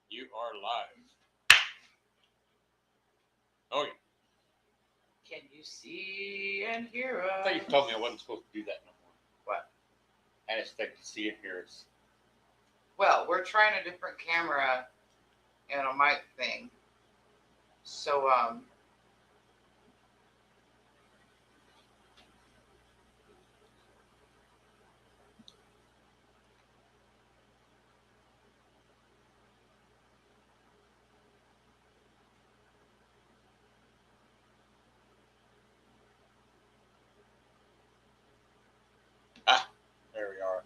You are live. Oh, yeah. Can you see and hear us? I thought you told me I wasn't supposed to do that no more. What? I had expected to see and hear us. Well, we're trying a different camera and a mic thing. So, There we are.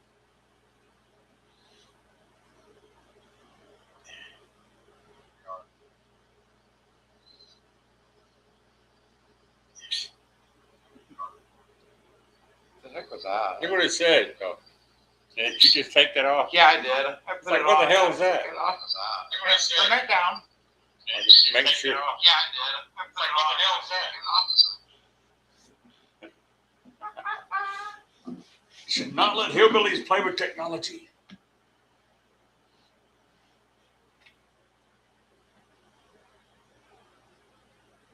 the heck was that? Look what it said. Oh. Did you just take that off? Yeah, I did. I put like, it what on. the hell is that? Take it off. Turn it down. I'm just making sure. Yeah, I did. I put it on. What the hell is that? Should not let hillbillies play with technology.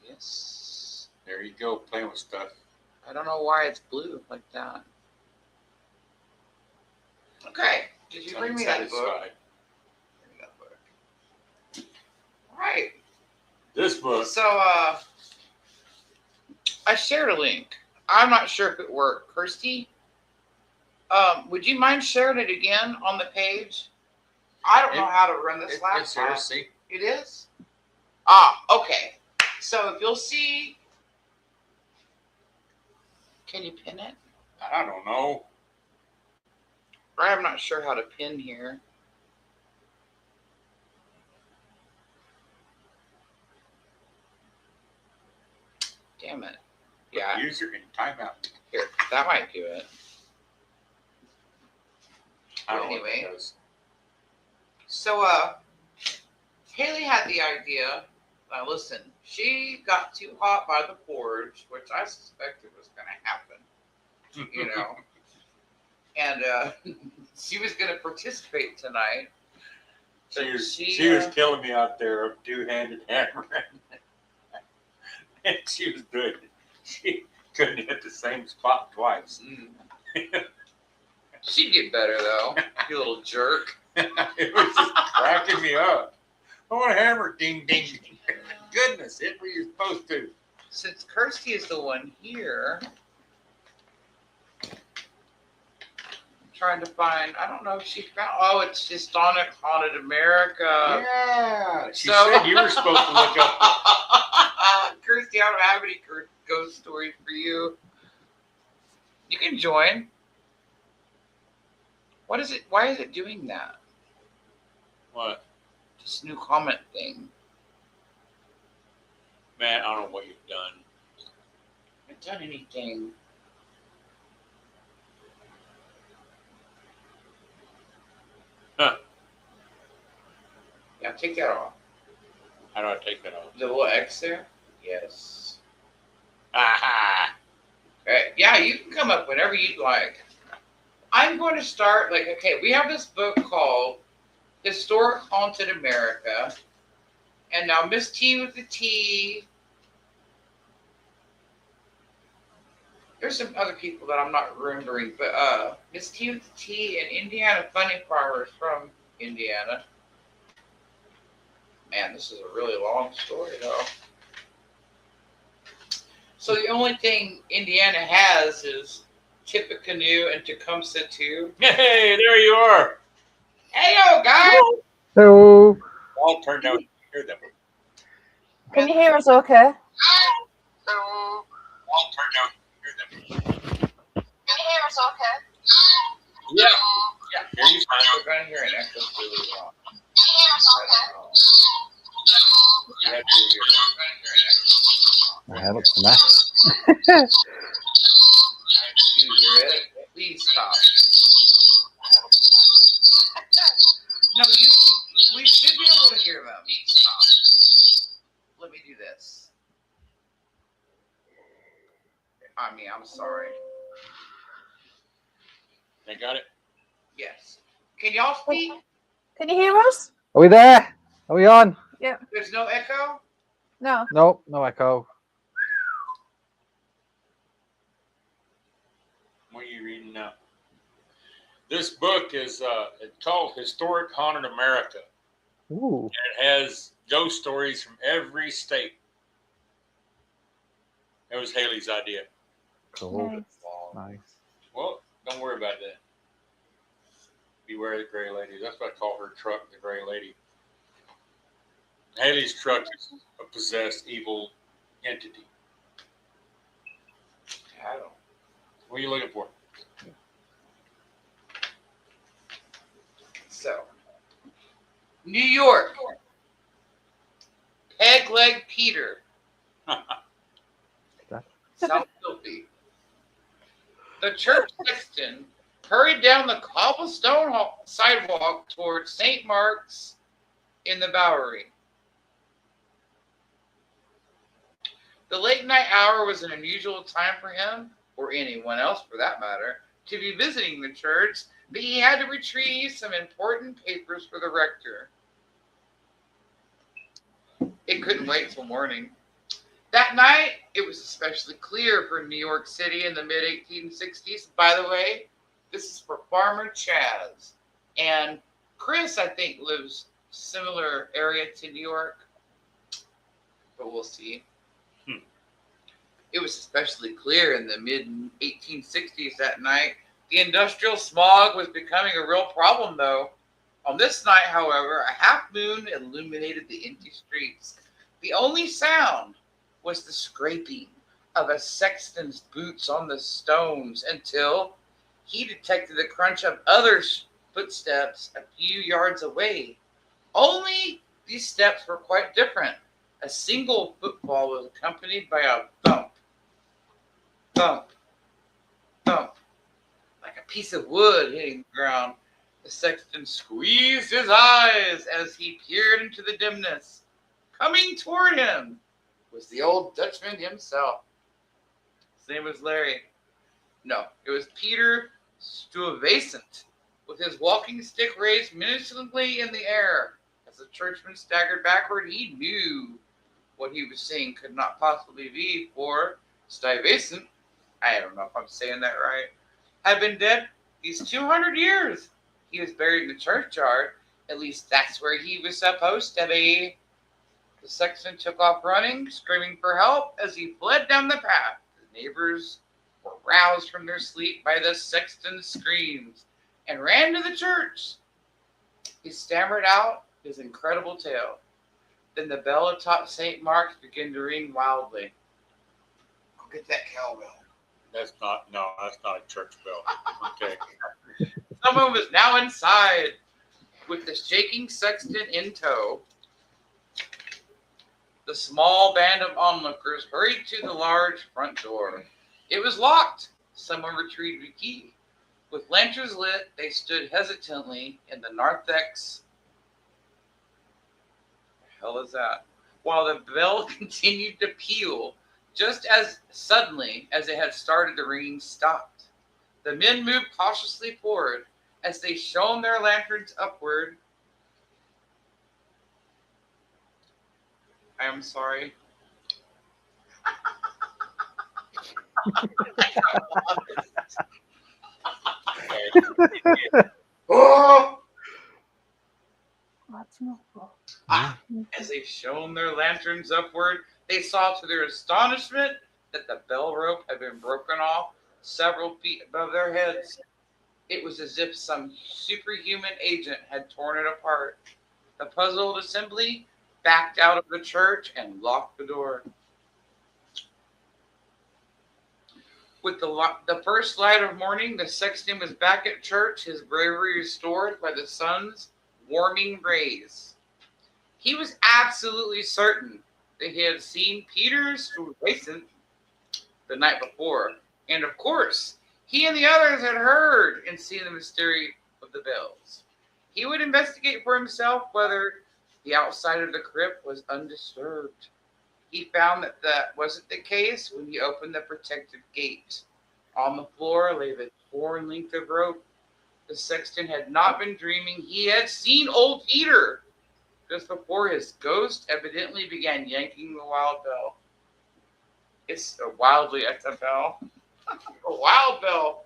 Yes. There you go, playing with stuff. I don't know why it's blue like that. Okay. Did you bring me that book? Unsatisfied. Bring me that book. All right. This book. So, I shared a link. I'm not sure if it worked. Kirsty, would you mind sharing it again on the page? I don't know how to run this laptop. It's there, see? It is? Ah, okay. So if you'll see, can you pin it? I don't know. I'm not sure how to pin here. Damn it. Yeah. User in timeout. Here, that might do it. I don't know what Anyway. that does. So, Haley had the idea. Now, listen, she got too hot by the forge, which I suspected was going to happen, you know. And she was going to participate tonight. She But was killing me out there of two-handed hammer. And she was doing it. She couldn't hit the same spot twice. She'd get better, though, you little jerk. It was just cracking me up. I want a hammer. Ding, ding, ding. Goodness, hit where you're supposed to. Since Kirsty is the one here, I'm trying to find, I don't know if she found, oh, it's Historic Haunted America. Yeah. She So- said you were supposed to look up. Kirsty, I don't have any ghost stories for you. You can join. What is it? Why is it doing that? What? This new comment thing. Man, I don't know what you've done. I haven't done anything. Huh. Yeah, take that off. How do I take that off? The little X there? Yes. Aha! Okay. Yeah, you can come up whenever you'd like. I'm going to start, okay, we have this book called Historic Haunted America. And now Miss T with the T. There's some other people that I'm not remembering, but Miss T with the T and Indiana Funny Farmers from Indiana. Man, this is a really long story, though. So the only thing Indiana has is Tippecanoe and Tecumseh too. Hey, there you are. Hey, yo, guys! Hello. All turned out to hear them. Can you hear us okay? Hello. All turned out to hear them. Can you hear us okay? Yeah. Yeah. Here you We're find going to hear an echo really long. Can you hear us okay? You had to hear That looks a mess. Do you hear it? Please stop. No, we should be able to hear them. Let me do this. I mean, I'm sorry. They got it. Yes. Can y'all speak? Can you hear us? Are we there? Are we on? There's no echo? No. Nope, no echo. What are you reading now? This book is it's called Historic Haunted America. Ooh. It has ghost stories from every state. It was Haley's idea. Cool. Nice. Nice. Well, don't worry about that. Beware of the Gray Lady. That's what I call her truck, the Gray Lady. Haley's truck is a possessed evil entity. I don't. What are you looking for? So, New York. Peg Leg Peter. Sounds filthy. The church sexton hurried down the cobblestone sidewalk towards St. Mark's in the Bowery. The late night hour was an unusual time for him, or anyone else for that matter, to be visiting the church, but he had to retrieve some important papers for the rector. It couldn't wait till morning. That night, it was especially clear for New York City in the mid-1860s. By the way, this is for Farmer Chaz. And Chris, I think, lives similar area to New York. But we'll see. It was especially clear in the mid-1860s that night. The industrial smog was becoming a real problem, though. On this night, however, a half moon illuminated the empty streets. The only sound was the scraping of a sexton's boots on the stones until he detected the crunch of other footsteps a few yards away. Only these steps were quite different. A single footfall was accompanied by a thump, thump, thump, like a piece of wood hitting the ground. The sexton squeezed his eyes as he peered into the dimness. Coming toward him was the old Dutchman himself. His name was Larry. No, it was Peter Stuyvesant, with his walking stick raised menacingly in the air. As the churchman staggered backward, he knew what he was seeing could not possibly be, for Stuyvesant, I don't know if I'm saying that right, had been dead these 200 years. He was buried in the churchyard. At least that's where he was supposed to be. The sexton took off running, screaming for help as he fled down the path. The neighbors were roused from their sleep by the sexton's screams and ran to the church. He stammered out his incredible tale. Then the bell atop St. Mark's began to ring wildly. Go get that cowbell. That's not a church bell. Okay. Someone was now inside. With the shaking sexton in tow, the small band of onlookers hurried to the large front door. It was locked. Someone retrieved the key. With lanterns lit, they stood hesitantly in the narthex. What the hell is that? While the bell continued to peal, just as suddenly as it had started, the ringing stopped. The men moved cautiously forward as they shone their lanterns upward. I am sorry. Oh! That's not cool. As they shone their lanterns upward, they saw to their astonishment that the bell rope had been broken off several feet above their heads. It was as if some superhuman agent had torn it apart. The puzzled assembly backed out of the church and locked the door. With the first light of morning, the sexton was back at church, his bravery restored by the sun's warming rays. He was absolutely certain that he had seen Peter Stuyvesant the night before, and of course, he and the others had heard and seen the mystery of the bells. He would investigate for himself whether the outside of the crypt was undisturbed. He found that that wasn't the case when he opened the protective gate. On the floor lay the torn length of rope. The sexton had not been dreaming. He had seen old Peter. just before his ghost evidently began yanking the wild bell. It's a wildly XFL. A wild bell.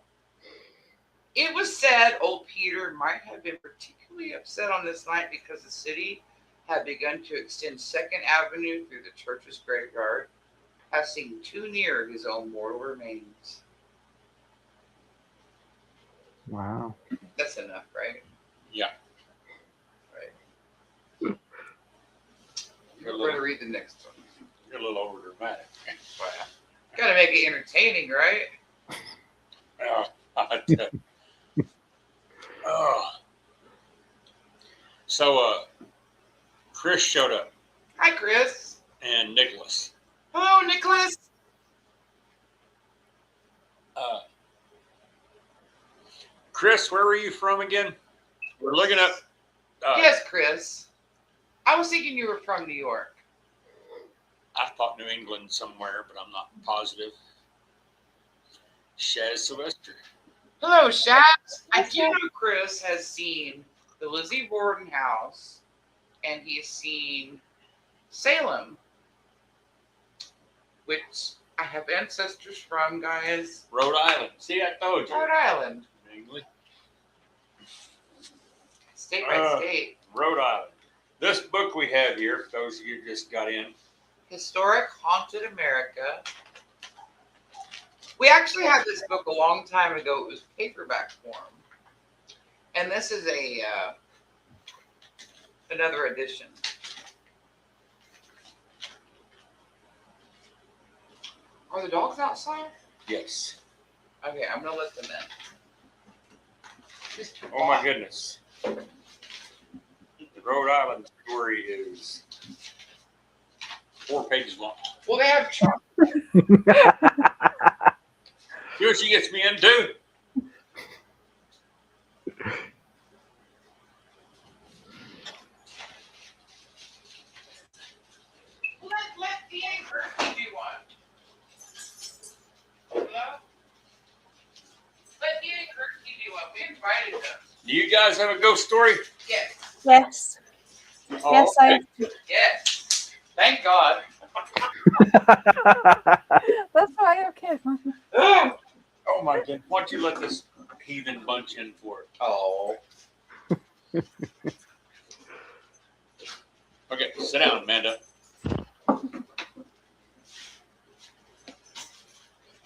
It was said old Peter might have been particularly upset on this night because the city had begun to extend 2nd Avenue through the church's graveyard, passing too near his own mortal remains. Wow. That's enough, right? Yeah. Right. We're going to read the next one. You're a little over dramatic. Wow. Gotta make it entertaining, right? So, Chris showed up Hi, Chris. and Nicholas. Hello, Nicholas. Chris, where were you from again? We're looking up. Yes, Chris. I was thinking you were from New York. I thought New England somewhere, but I'm not positive. Shaz Sylvester. Hello, Shaz. I do know Chris has seen the Lizzie Borden house, and he's seen Salem, which I have ancestors from, guys. Rhode Island. See, I told you. Rhode Island. New England. State by state. Rhode Island. This book we have here, for those of you who just got in, Historic Haunted America. We actually had this book a long time ago. It was paperback form. And this is a another edition. Are the dogs outside? yes. Okay, I'm gonna let them in. Just Oh my goodness. The Rhode Island story is 4 pages long. Well, they have See what she gets me into? let the anchor do one. Hello? Let the anchor do one. We invited them. Do you guys have a ghost story? Yes. Yes. Oh, Yes, okay. Yes. Thank God. That's why okay. Oh my goodness. Why don't you let this heathen bunch in for it? Oh. Okay, sit down, Amanda.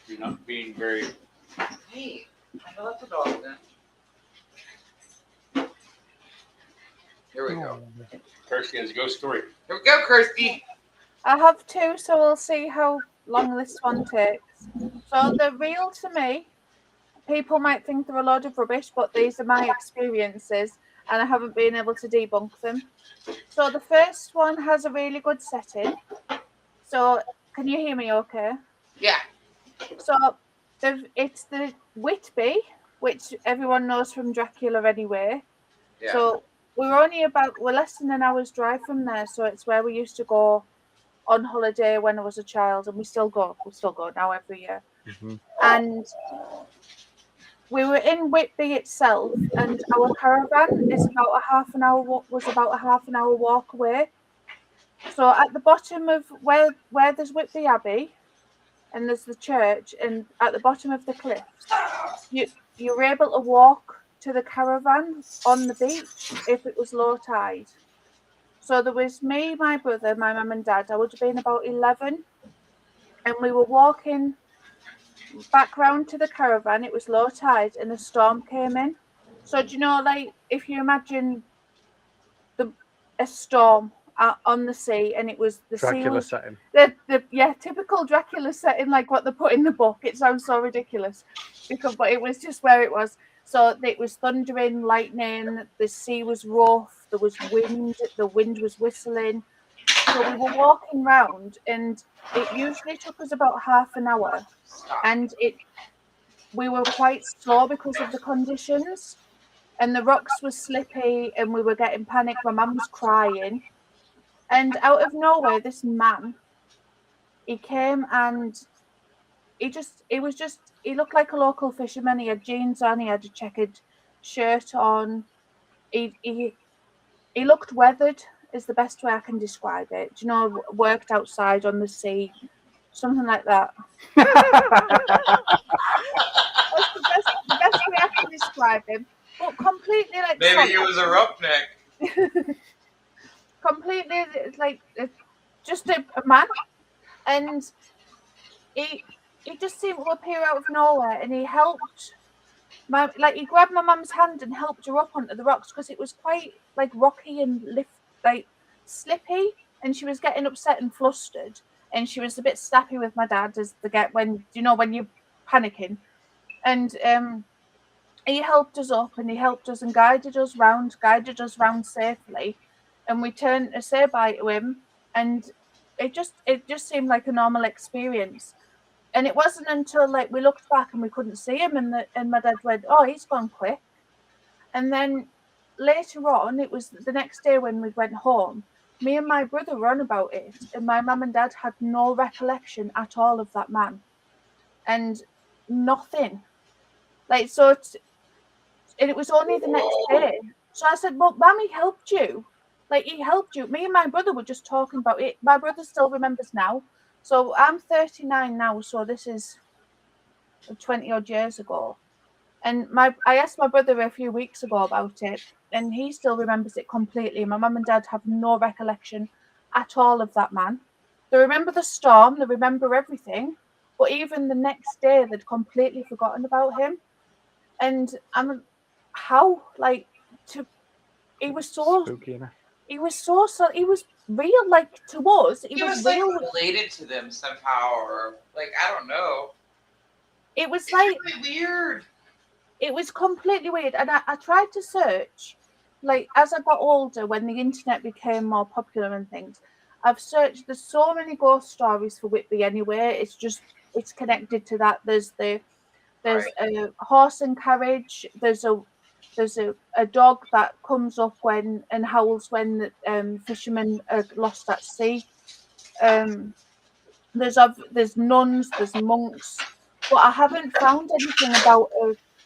You're not being very. Hey, I know that's a dog then. Here we go. Kirsty has a ghost story. Here we go, Kirsty. I have 2, so we'll see how long this one takes. So they're real to me. People might think they're a load of rubbish, but these are my experiences, and I haven't been able to debunk them. So the first one has a really good setting. So can you hear me okay? Yeah. So it's the Whitby, which everyone knows from Dracula anyway. Yeah. So we're less than an hour's drive from there. So it's where we used to go on holiday when I was a child, and we still go now every year. Mm-hmm. And we were in Whitby itself, and our caravan is about a half an hour walk away. So at the bottom of where there's Whitby Abbey, and there's the church, and at the bottom of the cliffs, you're able to walk to the caravan on the beach if it was low tide. So there was me, my brother, my mum and dad. I would have been about 11, and we were walking back round to the caravan. It was low tide, and a storm came in. So do you know, like if you imagine a storm on the sea, and it was the Dracula sea, setting. typical Dracula setting, like what they put in the book. It sounds so ridiculous, but it was just where it was. So it was thundering, lightning. The sea was rough. There was wind. The wind was whistling. So we were walking round, and it usually took us about half an hour, and we were quite slow because of the conditions, and the rocks were slippy, and we were getting panicked. My mum was crying, and out of nowhere, this man, he came, and he looked like a local fisherman. He had jeans on, he had a checkered shirt on. He looked weathered, is the best way I can describe it. Do you know, worked outside on the sea, something like that. That's the best way I can describe him. But completely like Maybe he was a roughneck. completely like just a man, and he just seemed to appear out of nowhere, and he helped he grabbed my mum's hand and helped her up onto the rocks because it was quite like rocky and slippy, and she was getting upset and flustered, and she was a bit snappy with my dad as when you're panicking, and he helped us up, and he helped us and guided us round safely, and we turned to say bye to him, and it just seemed like a normal experience. And it wasn't until like we looked back and we couldn't see him, and my dad went, "Oh, he's gone quick." And then later on, it was the next day when we went home. Me and my brother were on about it, and my mum and dad had no recollection at all of that man, and nothing. Like so, and it was only the next day. So I said, "Well, Mum, he helped you. Like he helped you." Me and my brother were just talking about it. My brother still remembers now. So I'm 39 now, so this is 20 odd years ago. And I asked my brother a few weeks ago about it, and he still remembers it completely. My mum and dad have no recollection at all of that man. They remember the storm, they remember everything, but even the next day they'd completely forgotten about him. And he was so Spooky, innit? he was real, like to us. He was like related to them somehow, or like I don't know. It was It's like really weird. it was completely weird, and I tried to search, like as I got older, when the internet became more popular and things. I've searched. There's so many ghost stories for Whitby anyway. It's connected to that. There's a horse and carriage. There's a dog that comes up and howls when fishermen are lost at sea. There's nuns, there's monks, but I haven't found anything about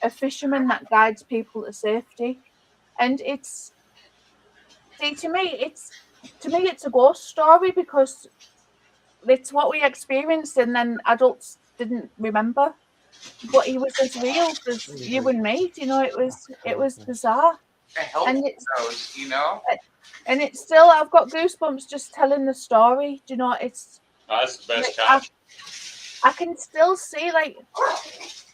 a fisherman that guides people to safety. And to me it's a ghost story because it's what we experienced, and then adults didn't remember. But he was as real as you and me. You know, it was bizarre. I help And it's those, you know. and it's still, I've got goosebumps just telling the story. Do you know, it's That's the best like, time. I can still see like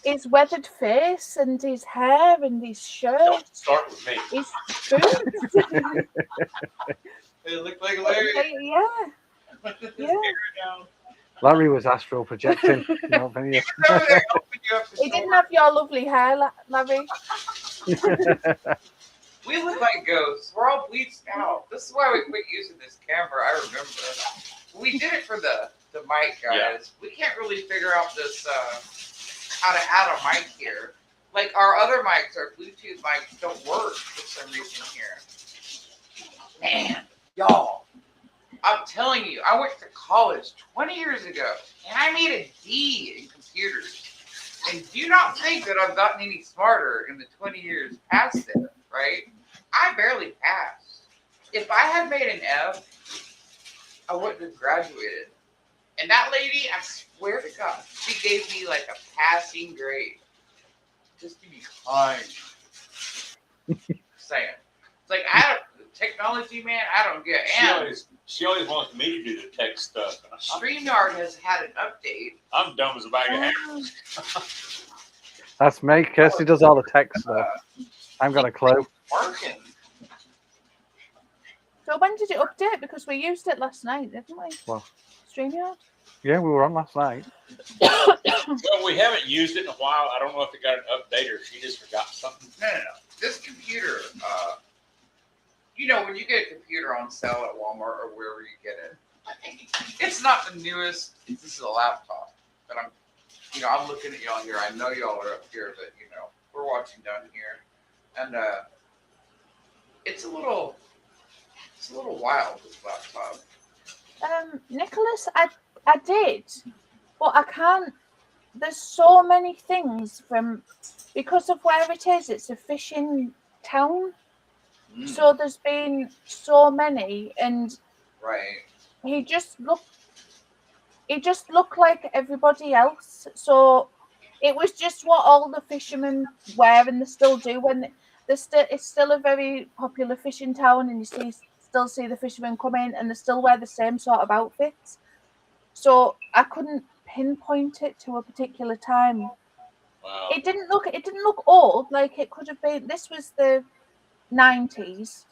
his weathered face and his hair and his shirt, Don't start with me. his boots. It looked like Larry. Yeah. Larry was astral projecting. You know, when He was over there helping you up the He didn't shore. have your lovely hair, Larry. We look like ghosts. We're all bleached out. This is why we quit using this camera. I remember. We did it for the mic, guys. Yeah. We can't really figure out this how to add a mic here. Like our other mics, our Bluetooth mics, don't work for some reason here. Man, y'all, I'm telling you, I went to college 20 years ago, and I made a D in computers. And do not think that I've gotten any smarter in the 20 years past it, right? I barely passed. If I had made an F, I wouldn't have graduated. And that lady, I swear to God, she gave me like a passing grade. Just to be kind. Saying. It's like, technology, man, I don't get it. She always wants me to do the tech stuff. StreamYard has had an update. I'm dumb as a bag of hammers. that's me. Kirsty does all the tech stuff. I haven't got a clue. Working. So when did it update? Because we used it last night, didn't we? Well. StreamYard? Yeah, we were on last night. Well, we haven't used it in a while. I don't know if it got an update or she just forgot something. No. This computer, you know, when you get a computer on sale at Walmart or wherever you get it, it's not the newest. This is a laptop. But I'm looking at y'all here. I know y'all are up here, but we're watching down here, and it's a little wild, this laptop. Nicholas, I did, but I can't. There's so many things because of where it is. It's a fishing town. So there's been so many, and Right. he just looked like everybody else. So it was just what all the fishermen wear, and they still do when it's still a very popular fishing town, and you still see the fishermen come in, and they still wear the same sort of outfits. So I couldn't pinpoint it to a particular time. Wow. It didn't look old. Like it could have been. This was the 90s,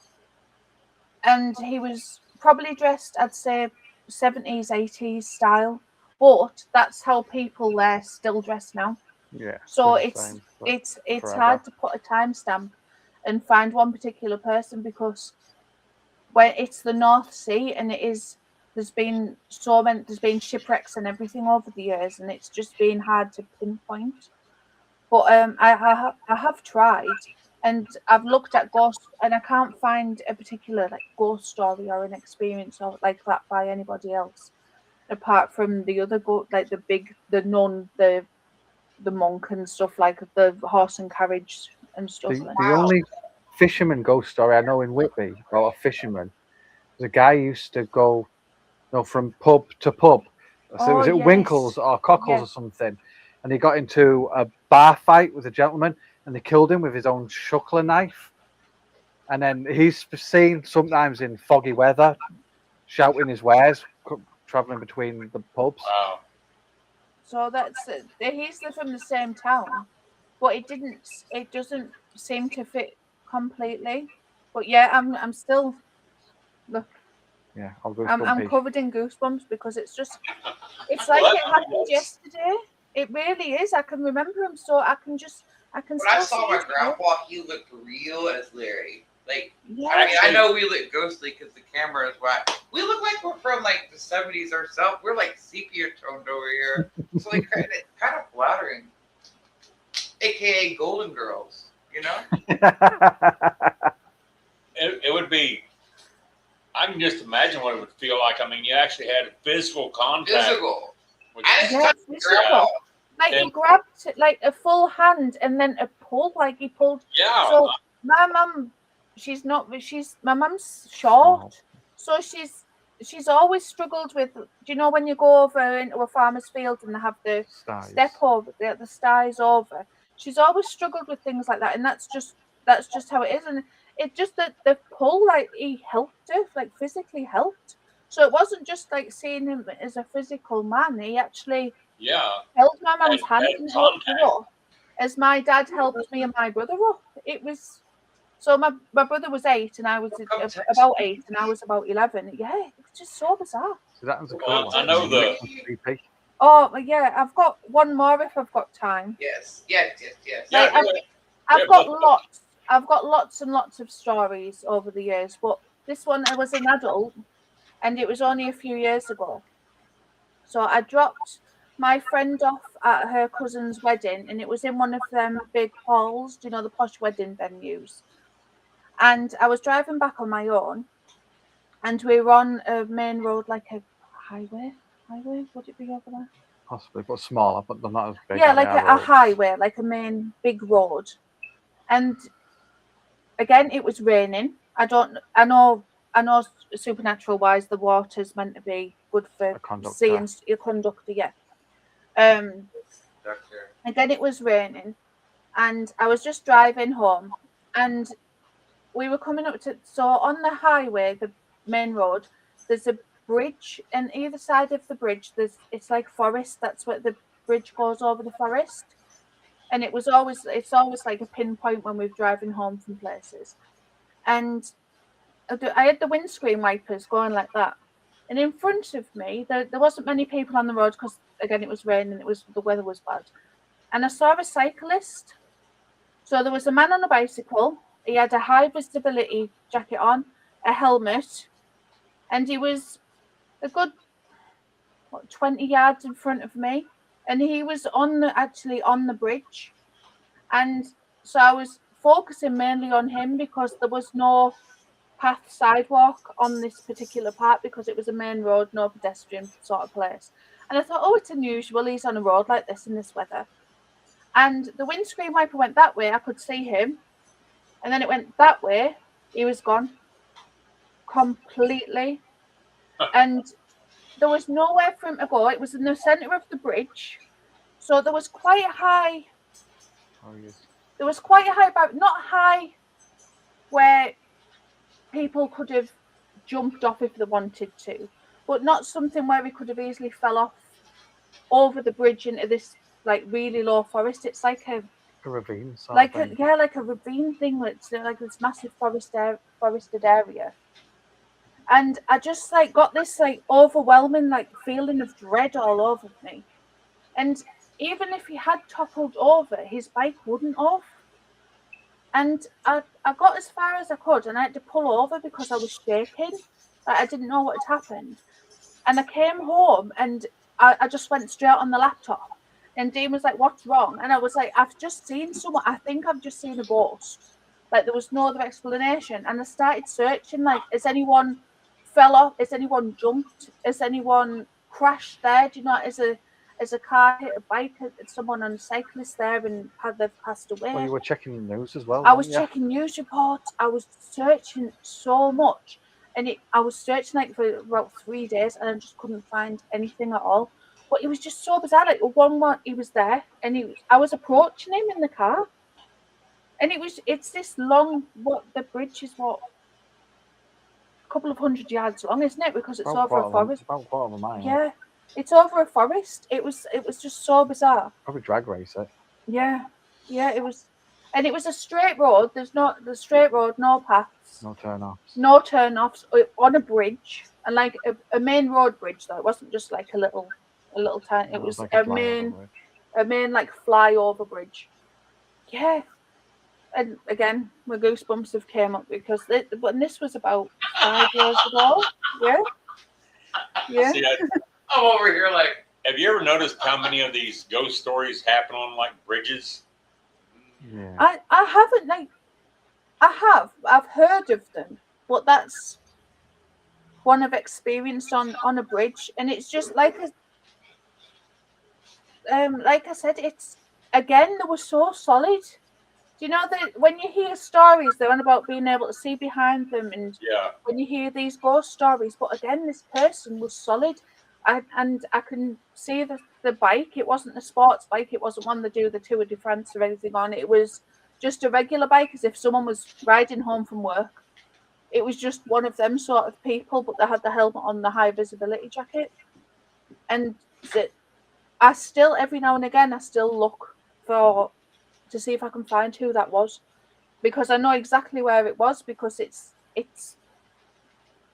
and he was probably dressed, I'd say, 70s, 80s style. But that's how people there still dress now. Yeah. So been the it's same for it's forever. hard to put a timestamp and find one particular person, because when it's the North Sea, and there's been shipwrecks and everything over the years, and it's just been hard to pinpoint. But I have tried, and I've looked at ghosts, and I can't find a particular like ghost story or an experience of like that by anybody else, apart from the other like the monk and stuff, like the horse and carriage and stuff. The only fisherman ghost story I know in Whitby about a fisherman was a guy who used to go, from pub to pub. So was it yes. Winkles or Cockles Yeah. or something? And he got into a bar fight with a gentleman, and they killed him with his own shuckler knife. And then he's seen sometimes in foggy weather, shouting his wares, traveling between the pubs. Wow. So he's from the same town, but it doesn't seem to fit completely. But yeah, I'm still look. Yeah, I'm covered in goosebumps, because it's like it happened yesterday. It really is. I can remember him, so I can. When I saw my grandpa, he looked real as Larry. Like, I mean, I know we look ghostly because the camera is wide. We look like we're from like the 70s ourselves. We're like sepia toned over here. So like kind of flattering. AKA Golden Girls, you know? It would be. I can just imagine what it would feel like. I mean, you actually had physical contact. Physical. With physical. Like he grabbed like a full hand and then a pull, like he pulled. Yeah. So my mum, my mum's short, so she's always struggled with. Do you know when you go over into a farmer's field and they have the step over, the styes over? She's always struggled with things like that, and that's just how it is. And it just that the pull, like he helped her, like physically helped. So it wasn't just like seeing him as a physical man. He actually held my mum's hand and helped her up, as my dad helped me and my brother up. It was so my brother was 8 and I was about 8 and I was about 11. Yeah, it's just so bizarre. So that was a cool one. I know the. Oh yeah, I've got one more if I've got time. Yes. Like, I've got lots. I've got lots and lots of stories over the years, but this one I was an adult, and it was only a few years ago. So I dropped my friend off at her cousin's wedding, and it was in one of them big halls, do you know, the posh wedding venues. And I was driving back on my own, and we were on a main road, like a highway. Would it be over there? Possibly, but smaller, but they're not as big. Yeah, like a highway, like a main big road. And again, it was raining. I know supernatural wise, the water's meant to be good for seeing your conductor. Yeah. Again, it was raining, and I was just driving home, and we were coming up to. So on the highway, the main road, there's a bridge, and either side of the bridge, it's like forest. That's what the bridge goes over the forest. And it's always like a pinpoint when we're driving home from places. And I had the windscreen wipers going like that. And in front of me, there wasn't many people on the road because, again, it was raining, the weather was bad. And I saw a cyclist. So there was a man on a bicycle. He had a high visibility jacket on, a helmet, and he was a good 20 yards in front of me. And he was actually on the bridge. And so I was focusing mainly on him because there was no sidewalk on this particular part because it was a main road, no pedestrian sort of place. And I thought, oh, it's unusual. He's on a road like this in this weather. And the windscreen wiper went that way. I could see him. And then it went that way. He was gone completely, and there was nowhere for him to go. It was in the centre of the bridge, so there was quite a high. Oh, yes. There was quite a high, about not high, where people could have jumped off if they wanted to, but not something where he could have easily fell off over the bridge into this like really low forest. It's like a A ravine sort like of a thing. yeah, like a ravine thing. It's like this massive forested area. And I just like got this like overwhelming like feeling of dread all over me. And even if he had toppled over, his bike wouldn't have. And I got as far as I could, and I had to pull over because I was shaking. Like, I didn't know what had happened. And I came home, and I just went straight on the laptop. And Dean was like, "What's wrong?" And I was like, "I've just seen someone. I think I've just seen a ghost." Like, there was no other explanation. And I started searching, like, has anyone fell off? Has anyone jumped? Has anyone crashed there? Do you know, as a car hit a bike, someone on a cyclist there and they've passed away? Well, you were checking the news as well. I was weren't you? checking news reports. I was searching so much, and I was searching like for about 3 days, and I just couldn't find anything at all. But it was just so bizarre. Like one, he was there, and I was approaching him in the car, and it's this long. What the bridge is? What, a couple of 100 yards long, isn't it? Because it's About over a forest. about quarter of a mile. Yeah, it's over a forest. It was just so bizarre. Probably drag race it. Yeah, it was, and it was a straight road. There's not the straight road, no paths, No turn offs. no turn offs on a bridge, and like a main road bridge though. It wasn't just like a little town. It was like a flyover bridge. main like flyover bridge. Yeah, and again, my goosebumps have came up because this was about 5 years ago. Yeah. See, I'm over here like, have you ever noticed how many of these ghost stories happen on like bridges? Yeah. I haven't like I've heard of them, but that's one I've experienced on a bridge, and it's just like like I said, it's again they were so solid. Do you know that when you hear stories, they're on about being able to see behind them, and Yeah. when you hear these ghost stories, but again, this person was solid. And I can see the bike. It wasn't a sports bike. It wasn't one that do the Tour de France or anything on. It was just a regular bike, as if someone was riding home from work. It was just one of them sort of people, but they had the helmet on, the high visibility jacket. And I still, every now and again, I still look to see if I can find who that was, because I know exactly where it was, because it's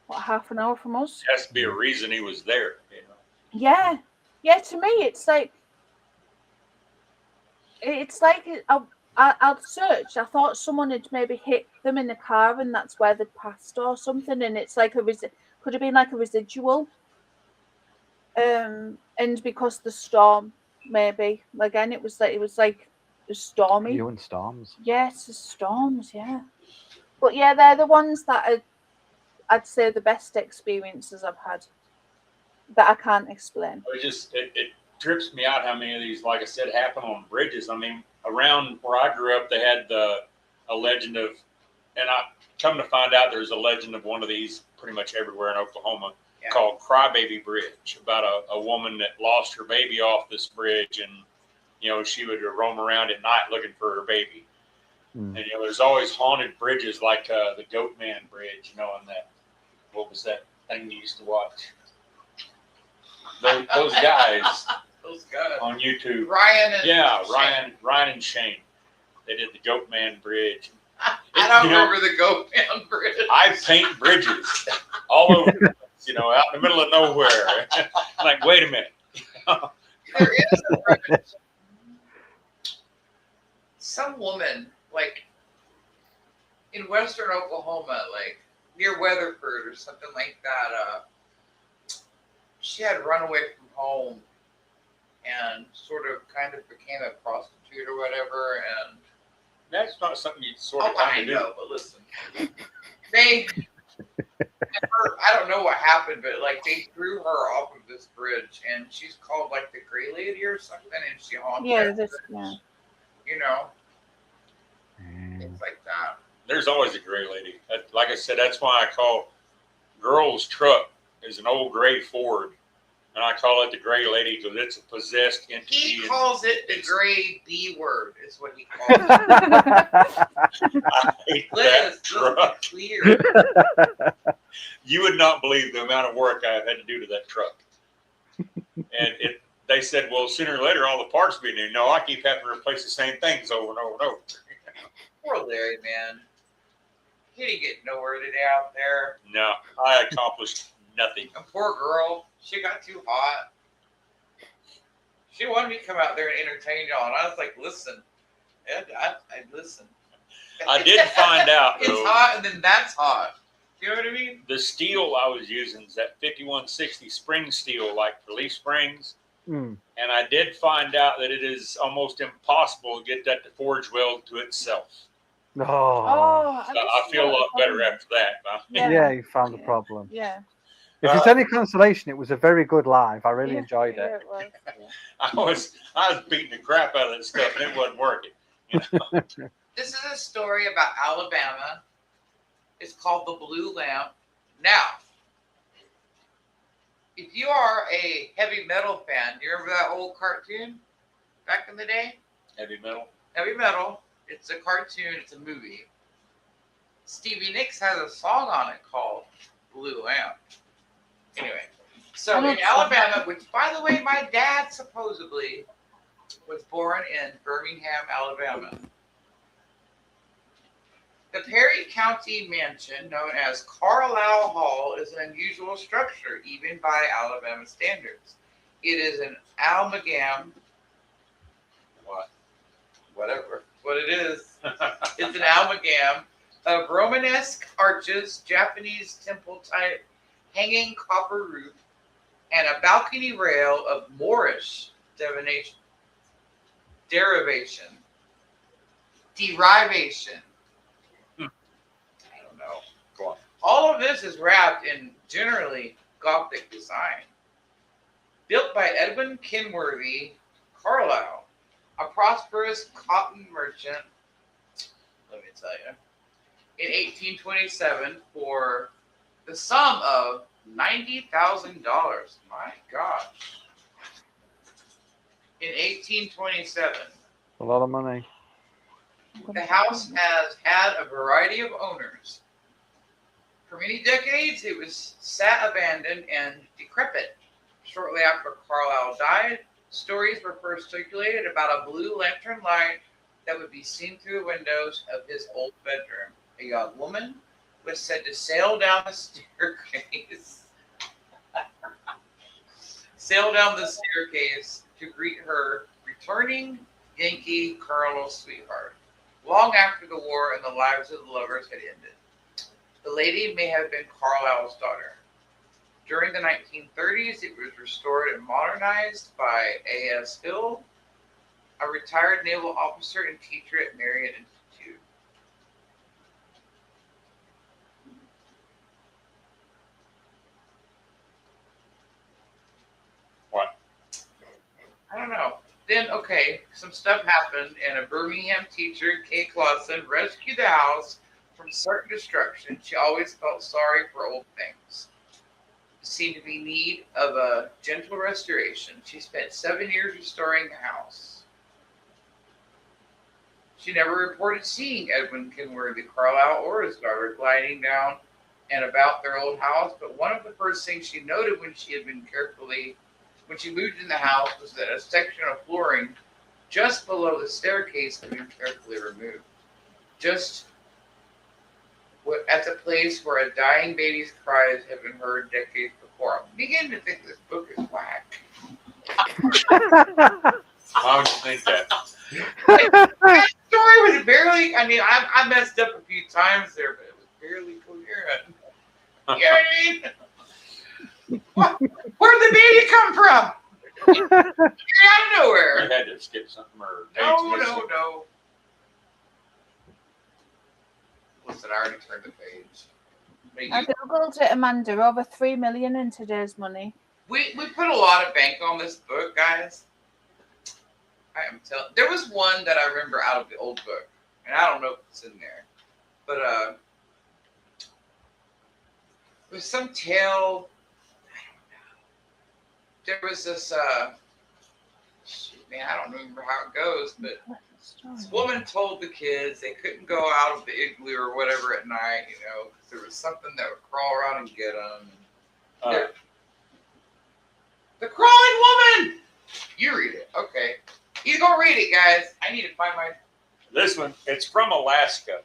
what, half an hour from us. There has to be a reason he was there. You know? Yeah. To me, it's like I'll search. I thought someone had maybe hit them in the car, and that's where they'd passed or something. And it's like could have been like a residual. And because the storm, maybe again, it was stormy. You and storms. Yes, the storms. Yeah, but yeah, they're the ones that I'd say the best experiences I've had that I can't explain. It trips me out how many of these, like I said, happen on bridges. I mean, around where I grew up, they had a legend of, and I come to find out there's a legend of one of these pretty much everywhere in Oklahoma, called Crybaby Bridge, about a woman that lost her baby off this bridge, and she would roam around at night looking for her baby. And there's always haunted bridges like the Goatman Bridge, and that, what was that thing you used to watch? Those guys on YouTube. Ryan and Shane. They did the Goatman Bridge. I don't remember the Goatman Bridge. I paint bridges all over the place, out in the middle of nowhere. Like, wait a minute. There is a bridge. Some woman, like in western Oklahoma, like near Weatherford or something like that, she had run away from home and sort of kind of became a prostitute or whatever. And that's not something you sort of I know, but listen, I don't know what happened, but like they threw her off of this bridge, and she's called like the Gray Lady or something, and she haunts things like that. There's always a gray lady. Like I said, that's why I call Girl's truck is an old gray Ford, and I call it the gray lady because it's a possessed entity. He and calls it the it's- gray B word, is what he calls it. I hate Let that us just truck. be clear. You would not believe the amount of work I've had to do to that truck. And they said, well, sooner or later, all the parts will be new. No, I keep having to replace the same things over and over and over. Poor Larry, man. He didn't get nowhere today out there. No, I accomplished nothing. And poor girl, she got too hot. She wanted me to come out there and entertain y'all, and I was like, listen, Ed, I listen. I did find out, It's though, hot, and then that's hot. You know what I mean? the steel I was using is that 5160 spring steel, like for leaf springs. Mm. And I did find out that it is almost impossible to get that to forge weld to itself. Oh. Oh, So I feel a lot better after that. Huh? Yeah, you found the Yeah. problem. Yeah. If it's any consolation, it was a very good live. I really Yeah, enjoyed yeah, it. it was, yeah. I was beating the crap out of that stuff and it wasn't working. You know? This is a story about Alabama. It's called The Blue Lamp. Now, if you are a heavy metal fan, do you remember that old cartoon back in the day? Heavy metal. Heavy Metal. It's a cartoon. It's a movie. Stevie Nicks has a song on it called Blue Lamp. Anyway, so in Alabama, which, by the way, my dad supposedly was born in Birmingham, Alabama. The Perry County Mansion, known as Carlisle Hall, is an unusual structure, even by Alabama standards. It is an amalgam. Whatever. What it is. It's an amalgam of Romanesque arches, Japanese temple type hanging copper roof, and a balcony rail of Moorish derivation. I don't know. Go on. All of this is wrapped in generally Gothic design. Built by Edwin Kenworthy Carlisle, a prosperous cotton merchant, let me tell you, in 1827 for the sum of $90,000. My gosh. In 1827. A lot of money. The house has had a variety of owners. For many decades, it was sat abandoned and decrepit. Shortly after Carlisle died, stories were first circulated about a blue lantern light that would be seen through the windows of his old bedroom. A young woman was said to sail down the staircase. To greet her returning Yankee Colonel sweetheart. Long after the war and the lives of the lovers had ended. The lady may have been Carlisle's daughter. During the 1930s, it was restored and modernized by A.S. Hill, a retired naval officer and teacher at Marion Institute. What? I don't know. Then, okay, some stuff happened, and a Birmingham teacher, Kay Clausen, rescued the house from certain destruction. She always felt sorry for old things. Seemed to be in need of a gentle restoration. She spent 7 years restoring the house. She never reported seeing Edwin Kenworthy Carlisle or his daughter gliding down and about their old house, but one of the first things she noted when she moved in the house was that a section of flooring just below the staircase had been carefully removed. Just at the place where a dying baby's cries had been heard decades before. I'm beginning to think this book is whack. Why would you think that? That story was barely, I messed up a few times there, but it was barely coherent. You know what I mean? Where'd the baby come from? Out of nowhere. You had to skip something or No. Listen, I already turned the page. But I googled it, Amanda. Over 3 million in today's money. we put a lot of bank on this book, guys. I am telling. There was one that I remember out of the old book, and I don't know if it's in there, But there's some tale. There was this shoot, man, I don't remember how it goes, but this woman told the kids they couldn't go out of the igloo or whatever at night, you know, because there was something that would crawl around and get them. The crawling woman. You read it, okay? You go read it, guys. I need to find my. This one, it's from Alaska.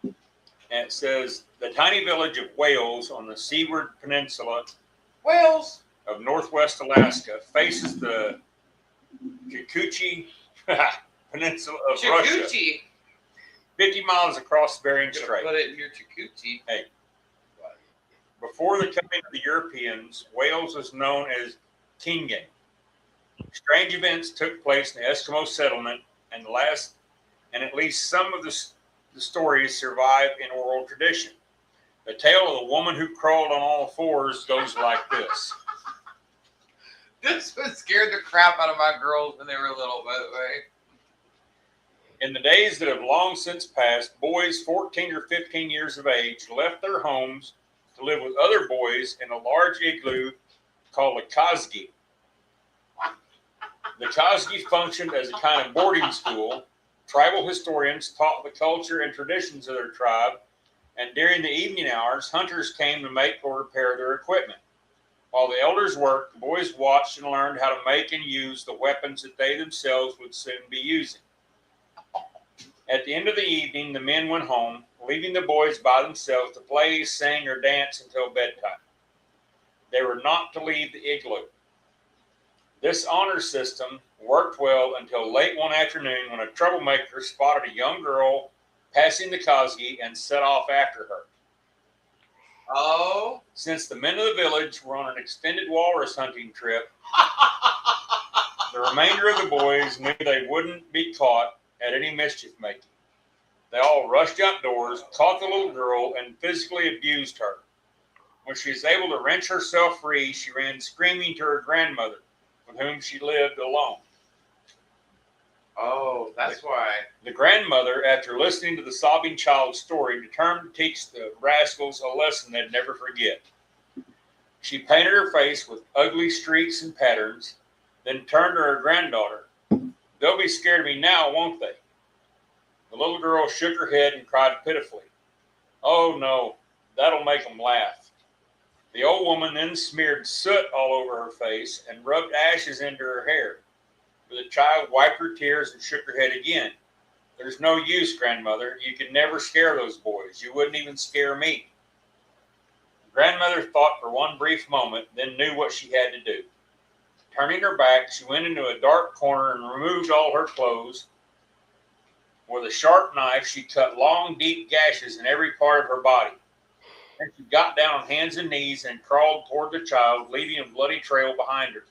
And it says, the tiny village of Wales on the Seaward Peninsula Wales of northwest Alaska faces the Chukchi Peninsula of Russia, Chakuchi. 50 miles across Bering Strait. Put it in your Chakuchi. Before the coming of the Europeans, Wales was known as Tingen. Strange events took place in the Eskimo settlement, and at least some of the stories survive in oral tradition. The tale of the woman who crawled on all fours goes like this. This one scared the crap out of my girls when they were little, by the way. In the days that have long since passed, boys 14 or 15 years of age left their homes to live with other boys in a large igloo called a Kazgi. The Kazgi functioned as a kind of boarding school. Tribal historians taught the culture and traditions of their tribe, and during the evening hours, hunters came to make or repair their equipment. While the elders worked, the boys watched and learned how to make and use the weapons that they themselves would soon be using. At the end of the evening, the men went home, leaving the boys by themselves to play, sing, or dance until bedtime. They were not to leave the igloo. This honor system worked well until late one afternoon when a troublemaker spotted a young girl passing the Kazgi and set off after her. Oh. Since the men of the village were on an extended walrus hunting trip, the remainder of the boys knew they wouldn't be caught at any mischief making. They all rushed outdoors, caught the little girl, and physically abused her. When she was able to wrench herself free, she ran screaming to her grandmother, with whom she lived alone. Oh, that's why. The grandmother, after listening to the sobbing child's story, determined to teach the rascals a lesson they'd never forget. She painted her face with ugly streaks and patterns, then turned to her granddaughter. They'll be scared of me now, won't they? The little girl shook her head and cried pitifully. Oh no, that'll make them laugh. The old woman then smeared soot all over her face and rubbed ashes into her hair. The child wiped her tears and shook her head again. There's no use, grandmother. You could never scare those boys. You wouldn't even scare me. Grandmother thought for one brief moment, then knew what she had to do. Turning her back, she went into a dark corner and removed all her clothes. With a sharp knife, she cut long, deep gashes in every part of her body. Then she got down on hands and knees and crawled toward the child, leaving a bloody trail behind her.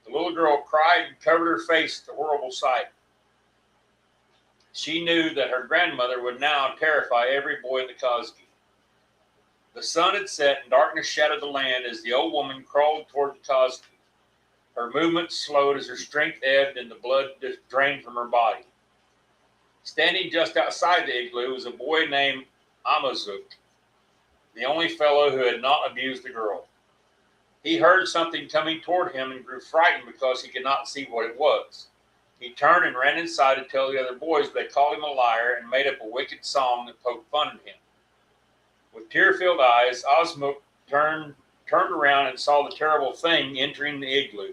The little girl cried and covered her face at the horrible sight. She knew that her grandmother would now terrify every boy in the Kazgi. The sun had set and darkness shadowed the land as the old woman crawled toward the Kazgi. Her movements slowed as her strength ebbed and the blood drained from her body. Standing just outside the igloo was a boy named Amazuk, the only fellow who had not abused the girl. He heard something coming toward him and grew frightened because he could not see what it was. He turned and ran inside to tell the other boys, but they called him a liar and made up a wicked song that poked fun at him. With tear-filled eyes, Osmuk turned around and saw the terrible thing entering the igloo.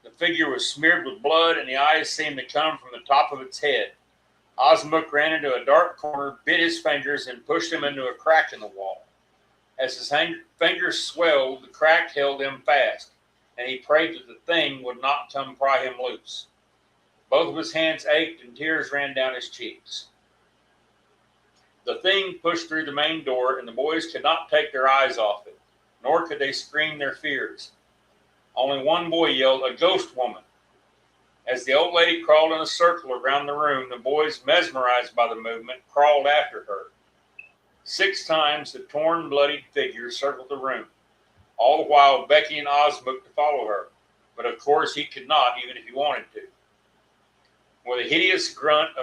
The figure was smeared with blood and the eyes seemed to come from the top of its head. Osmuk ran into a dark corner, bit his fingers, and pushed him into a crack in the wall. As his fingers swelled, the crack held him fast, and he prayed that the thing would not come pry him loose. Both of his hands ached and tears ran down his cheeks. The thing pushed through the main door, and the boys could not take their eyes off it, nor could they scream their fears. Only one boy yelled, "A ghost woman!" As the old lady crawled in a circle around the room, the boys, mesmerized by the movement, crawled after her. 6 times the torn, bloodied figure circled the room, all the while beckoning Osmuk to follow her. But of course he could not, even if he wanted to. With a hideous grunt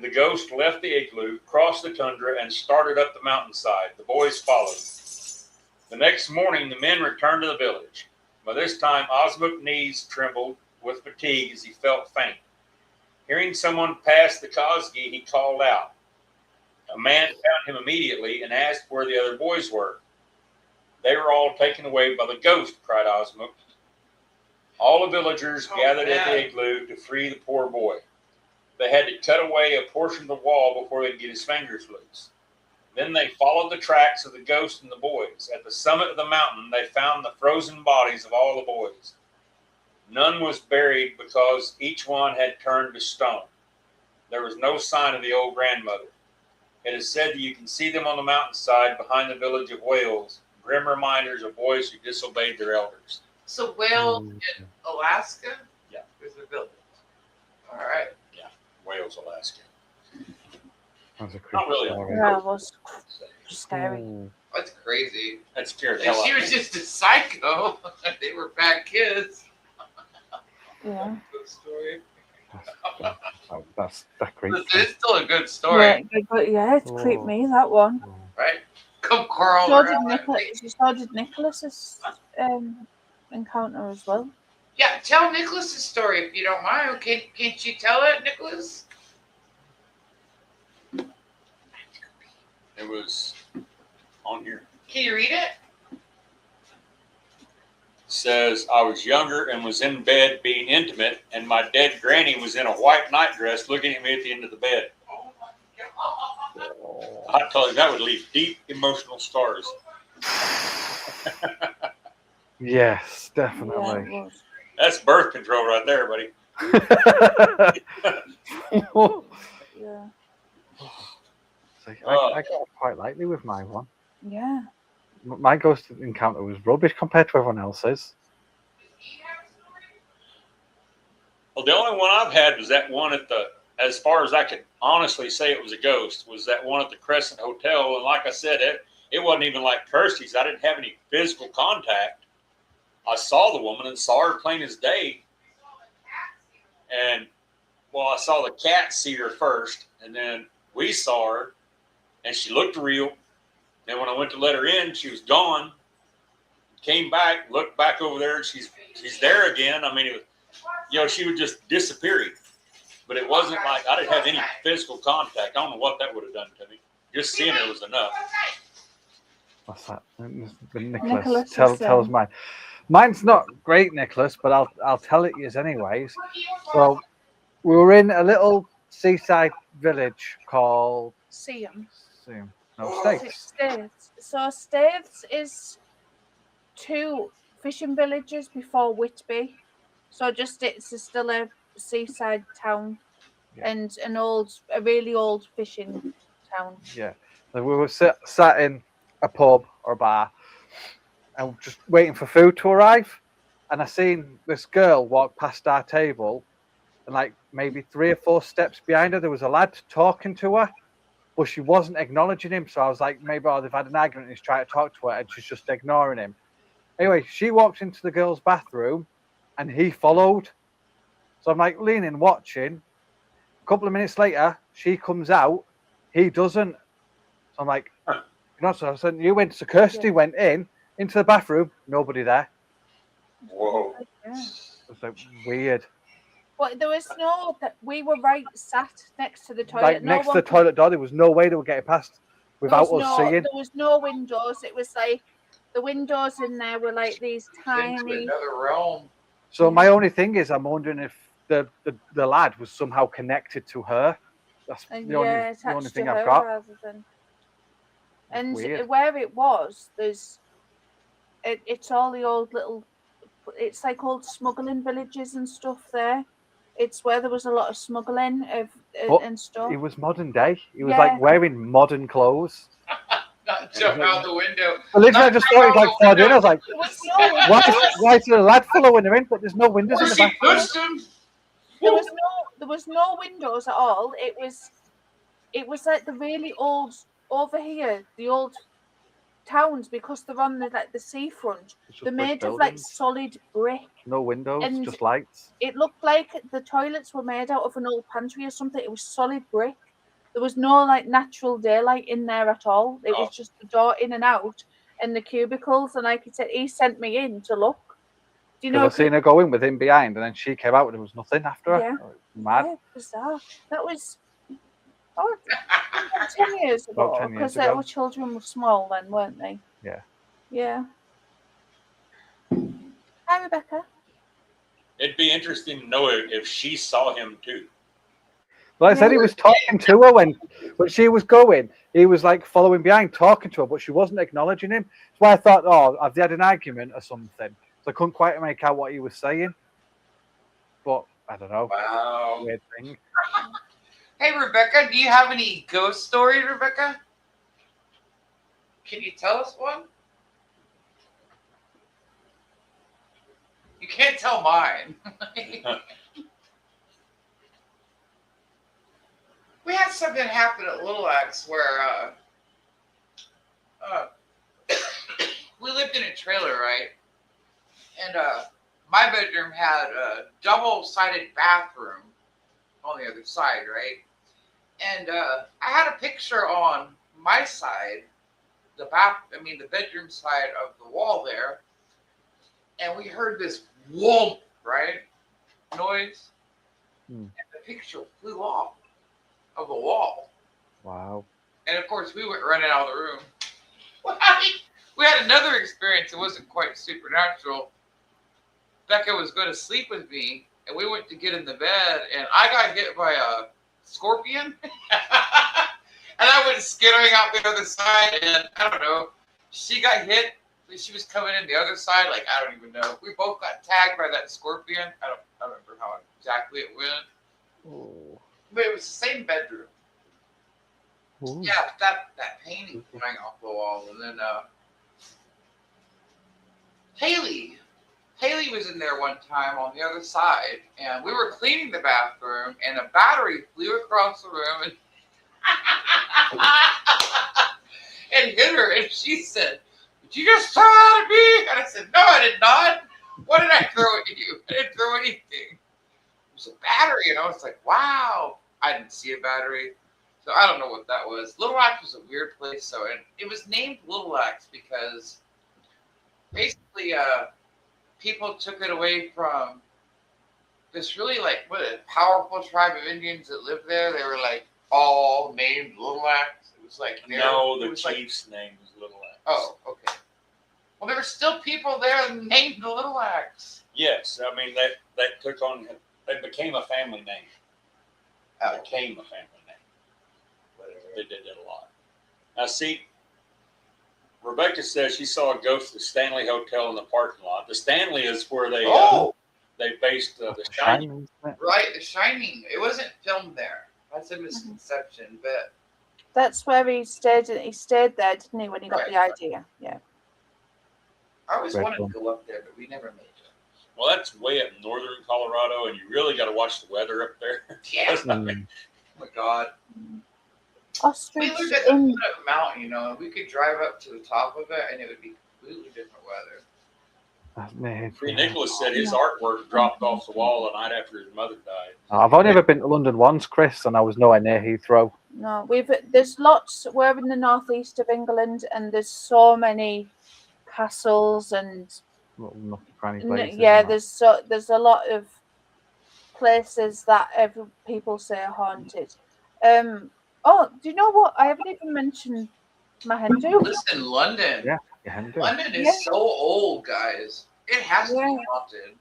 and the ghost left the igloo, crossed the tundra, and started up the mountainside. The boys followed. The next morning, the men returned to the village. By this time, Osmuk's knees trembled with fatigue as he felt faint. Hearing someone pass the Kosgi, he called out. A man found him immediately and asked where the other boys were. They were all taken away by the ghost, cried Osmuk. All the villagers gathered at the igloo to free the poor boy. They had to cut away a portion of the wall before they could get his fingers loose. Then they followed the tracks of the ghost and the boys. At the summit of the mountain, they found the frozen bodies of all the boys. None was buried because each one had turned to stone. There was no sign of the old grandmother. It is said that you can see them on the mountainside behind the village of Wales, grim reminders of boys who disobeyed their elders. So Wales in Alaska? Yeah. There's a village. All right. Wales, Alaska. That's a creepy Not really. story. Yeah, it was scary. Ooh. That's crazy. That scared the If hell she out of was me. just a psycho, they were bad kids. Yeah. Good story. That's creepy. Listen, it's still a good story, Yeah, it creeped me, that one. right? Come crawl So did, around. so did Nicholas's encounter as well. Yeah, tell Nicholas's story if you don't mind. Can't you tell it, Nicholas? It was on here. Can you read it? Says, I was younger and was in bed being intimate, and my dead granny was in a white nightdress looking at me at the end of the bed. Oh my God. I tell you, that would leave deep emotional scars. Yes, Yeah, definitely. it was. That's birth control right there, buddy. Yeah. See, I got off quite lightly with my one. Yeah. My ghost encounter was rubbish compared to everyone else's. Well, the only one I've had was that one at the, as far as I could honestly say it was a ghost, was that one at the Crescent Hotel. And like I said, it wasn't even like Kirsty's. I didn't have any physical contact. I saw the woman and saw her plain as day. And, well, I saw the cat see her first, and then we saw her, and she looked real. Then when I went to let her in, she was gone. Came back, looked back over there, and she's there again. I mean, it was, she was just disappearing. But it wasn't like I didn't have any physical contact. I don't know what that would have done to me. Just seeing her was enough. What's that? The Nicholas Nicholas. is, Tell us mine. Mine's not great, Nicholas, but I'll tell it yous anyways. So we were in a little seaside village called Seaham. Staithes. Staithes. So Staithes is 2 fishing villages before Whitby. So it's still a seaside town, Yeah. and a really old fishing town. Yeah. So we were sat in a pub or a bar and just waiting for food to arrive. And I seen this girl walk past our table, and like maybe 3 or 4 steps behind her, there was a lad talking to her, but she wasn't acknowledging him. So I was like, maybe they've had an argument and he's trying to talk to her and she's just ignoring him. Anyway, she walked into the girl's bathroom and he followed. So I'm like leaning, watching. A couple of minutes later, she comes out. He doesn't. So I'm like, so I said, you went to Kirsty, went into the bathroom, nobody there. Whoa. Yeah. It's like weird. But there was we were sat next to the toilet. Like next to the toilet door, there was no way they were getting past without us seeing. There was no windows. It was like the windows in there were like these Into tiny. another realm. So my only thing is, I'm wondering if the lad was somehow connected to her. That's the only Attached to thing her I've got. rather than. And Weird. where it was, it's all the old little. It's like old smuggling villages and stuff there. It's where there was a lot of smuggling and stuff. It was modern day. He was Yeah. like wearing modern clothes. Not jump out the window. Literally, I just thought it was like flooded in. I was like, There was no windows. why is there a lad following her in? But there's no windows in Or the she bathroom. pushed him. There was no windows at all. It was like the really old over here, the old towns, because they're on the seafront. It's just They're brick made of like buildings. solid brick. No windows, and- just lights. It looked like the toilets were made out of an old pantry or something. It was solid brick. there was no like natural daylight in there at all. It was Oh. just the door in and out and the cubicles. And like he said, he sent me in to look. Do you know? Because I seen her go in with him behind, and then she came out and there was nothing after her. Yeah. Oh, it's mad. Yeah, bizarre. That was 10 years About ago 10 years because ago. our children were small then, weren't they? Yeah. Yeah. Hi, Rebecca. It'd be interesting to know if she saw him too. Like I said, he was talking to her when she was going. He was like following behind, talking to her, but she wasn't acknowledging him. That's why I thought, oh, have they had an argument or something? So I couldn't quite make out what he was saying. But I don't know. Wow. Weird thing. Hey, Rebecca, do you have any ghost stories, Rebecca? Can you tell us one? You can't tell mine. We had something happen at Little Axe where we lived in a trailer, right? And my bedroom had a double-sided bathroom on the other side, right? And I had a picture on my side, the bedroom side of the wall there, and we heard this whoomp, right? Noise. And the picture flew off of the wall. Wow. And of course, we went running out of the room. We had another experience. It wasn't quite supernatural. Becca was going to sleep with me, and we went to get in the bed, and I got hit by a scorpion. And I went skittering out the other side, and I don't know. She got hit. She was coming in the other side. Like, I don't even know. We both got tagged by that scorpion. I don't remember how exactly it went. Oh. But it was the same bedroom. Ooh. Yeah, that painting flying off the wall. And then Haley was in there one time on the other side, and we were cleaning the bathroom, and a battery flew across the room and, and hit her. And she said, "Did you just throw that at me?" And I said, "No, I did not. What did I throw at you? I didn't throw anything. It was a battery." And I was like, wow. I didn't see a battery. So I don't know what that was. Little Axe was a weird place. So, and it was named Little Axe because basically people took it away from this really powerful tribe of Indians that lived there. They were like all named Little Axe. It was like The chief's name was Little Axe. Oh, okay. Well, there were still people there named the Little Axe. Yes, I mean that took on. It became a family name. Oh. Became a family name. Whatever. They did that a lot. Now, see, Rebecca says she saw a ghost at the Stanley Hotel in the parking lot. The Stanley is where they based The Shining. Right, The Shining. It wasn't filmed there. That's a misconception, but that's where he stayed. He stayed there, didn't he, when he got the idea? Yeah. I always wanted to go up there, but we never made it. Well, that's way up in northern Colorado, and you really got to watch the weather up there. Yeah. Oh my God. Ostrich We lived at the foot of a mountain, you know, and we could drive up to the top of it, and it would be completely different weather. That's me. Free Nicholas said his artwork dropped off the wall the night after his mother died. I've only ever been to London once, Chris, and I was nowhere near Heathrow. No, there's lots. We're in the northeast of England, and there's so many castles and Little cranny places. yeah, there's a lot of places that people say are haunted. Oh, do you know what? I haven't even mentioned Mahendu. Listen, London. Yeah. London is so old, guys. It has to be haunted.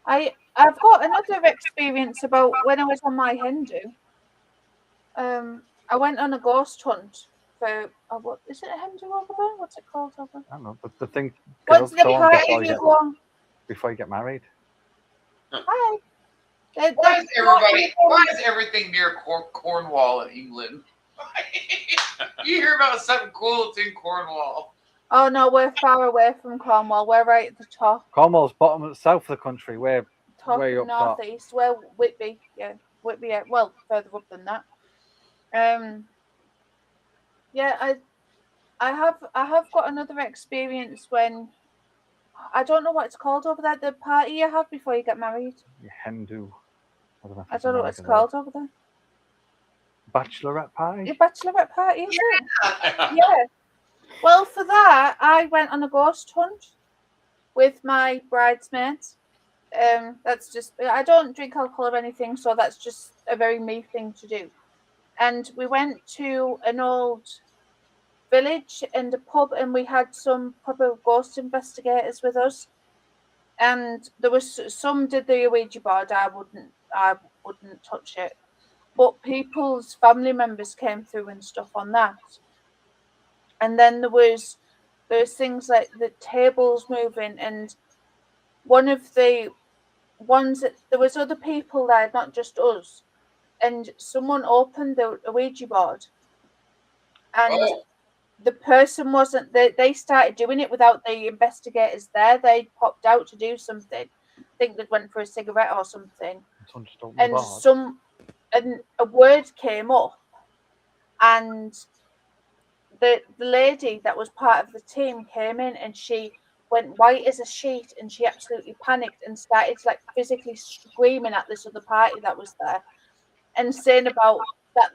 I've got another experience about when I was on my Hindu. I went on a ghost hunt for what is it, a Hindu over there? What's it called over there? I don't know, but the thing. What's the party before you get married? Hi. Why is everything near Cornwall in England? You hear about something cool, it's in Cornwall. Oh no, we're far away from Cornwall. We're right at the top. Cornwall's bottom south of the country. We're Top way up northeast. We're Whitby. Yeah, Whitby. Yeah, well, further up than that. Yeah, I have got another experience when I don't know what it's called over there. The party you have before you get married. Hindu. I don't know what it's called over there. Bachelorette party. Your bachelorette party, is it? Yeah. Well, for that, I went on a ghost hunt with my bridesmaids. That's just, I don't drink alcohol or anything, so that's just a very me thing to do. And we went to an old village and a pub, and we had some proper ghost investigators with us. And there was some did the Ouija board. I wouldn't touch it. But people's family members came through and stuff on that. And then there's things like the tables moving, and one of the ones that there was other people there, not just us, and someone opened the Ouija board, and Oh, the person wasn't. They started doing it without the investigators there. They popped out to do something. I think they went for a cigarette or something, Someone just opened the and board. and a word came up, and the lady that was part of the team came in, and she went white as a sheet, and she absolutely panicked and started like physically screaming at this other party that was there, and saying about that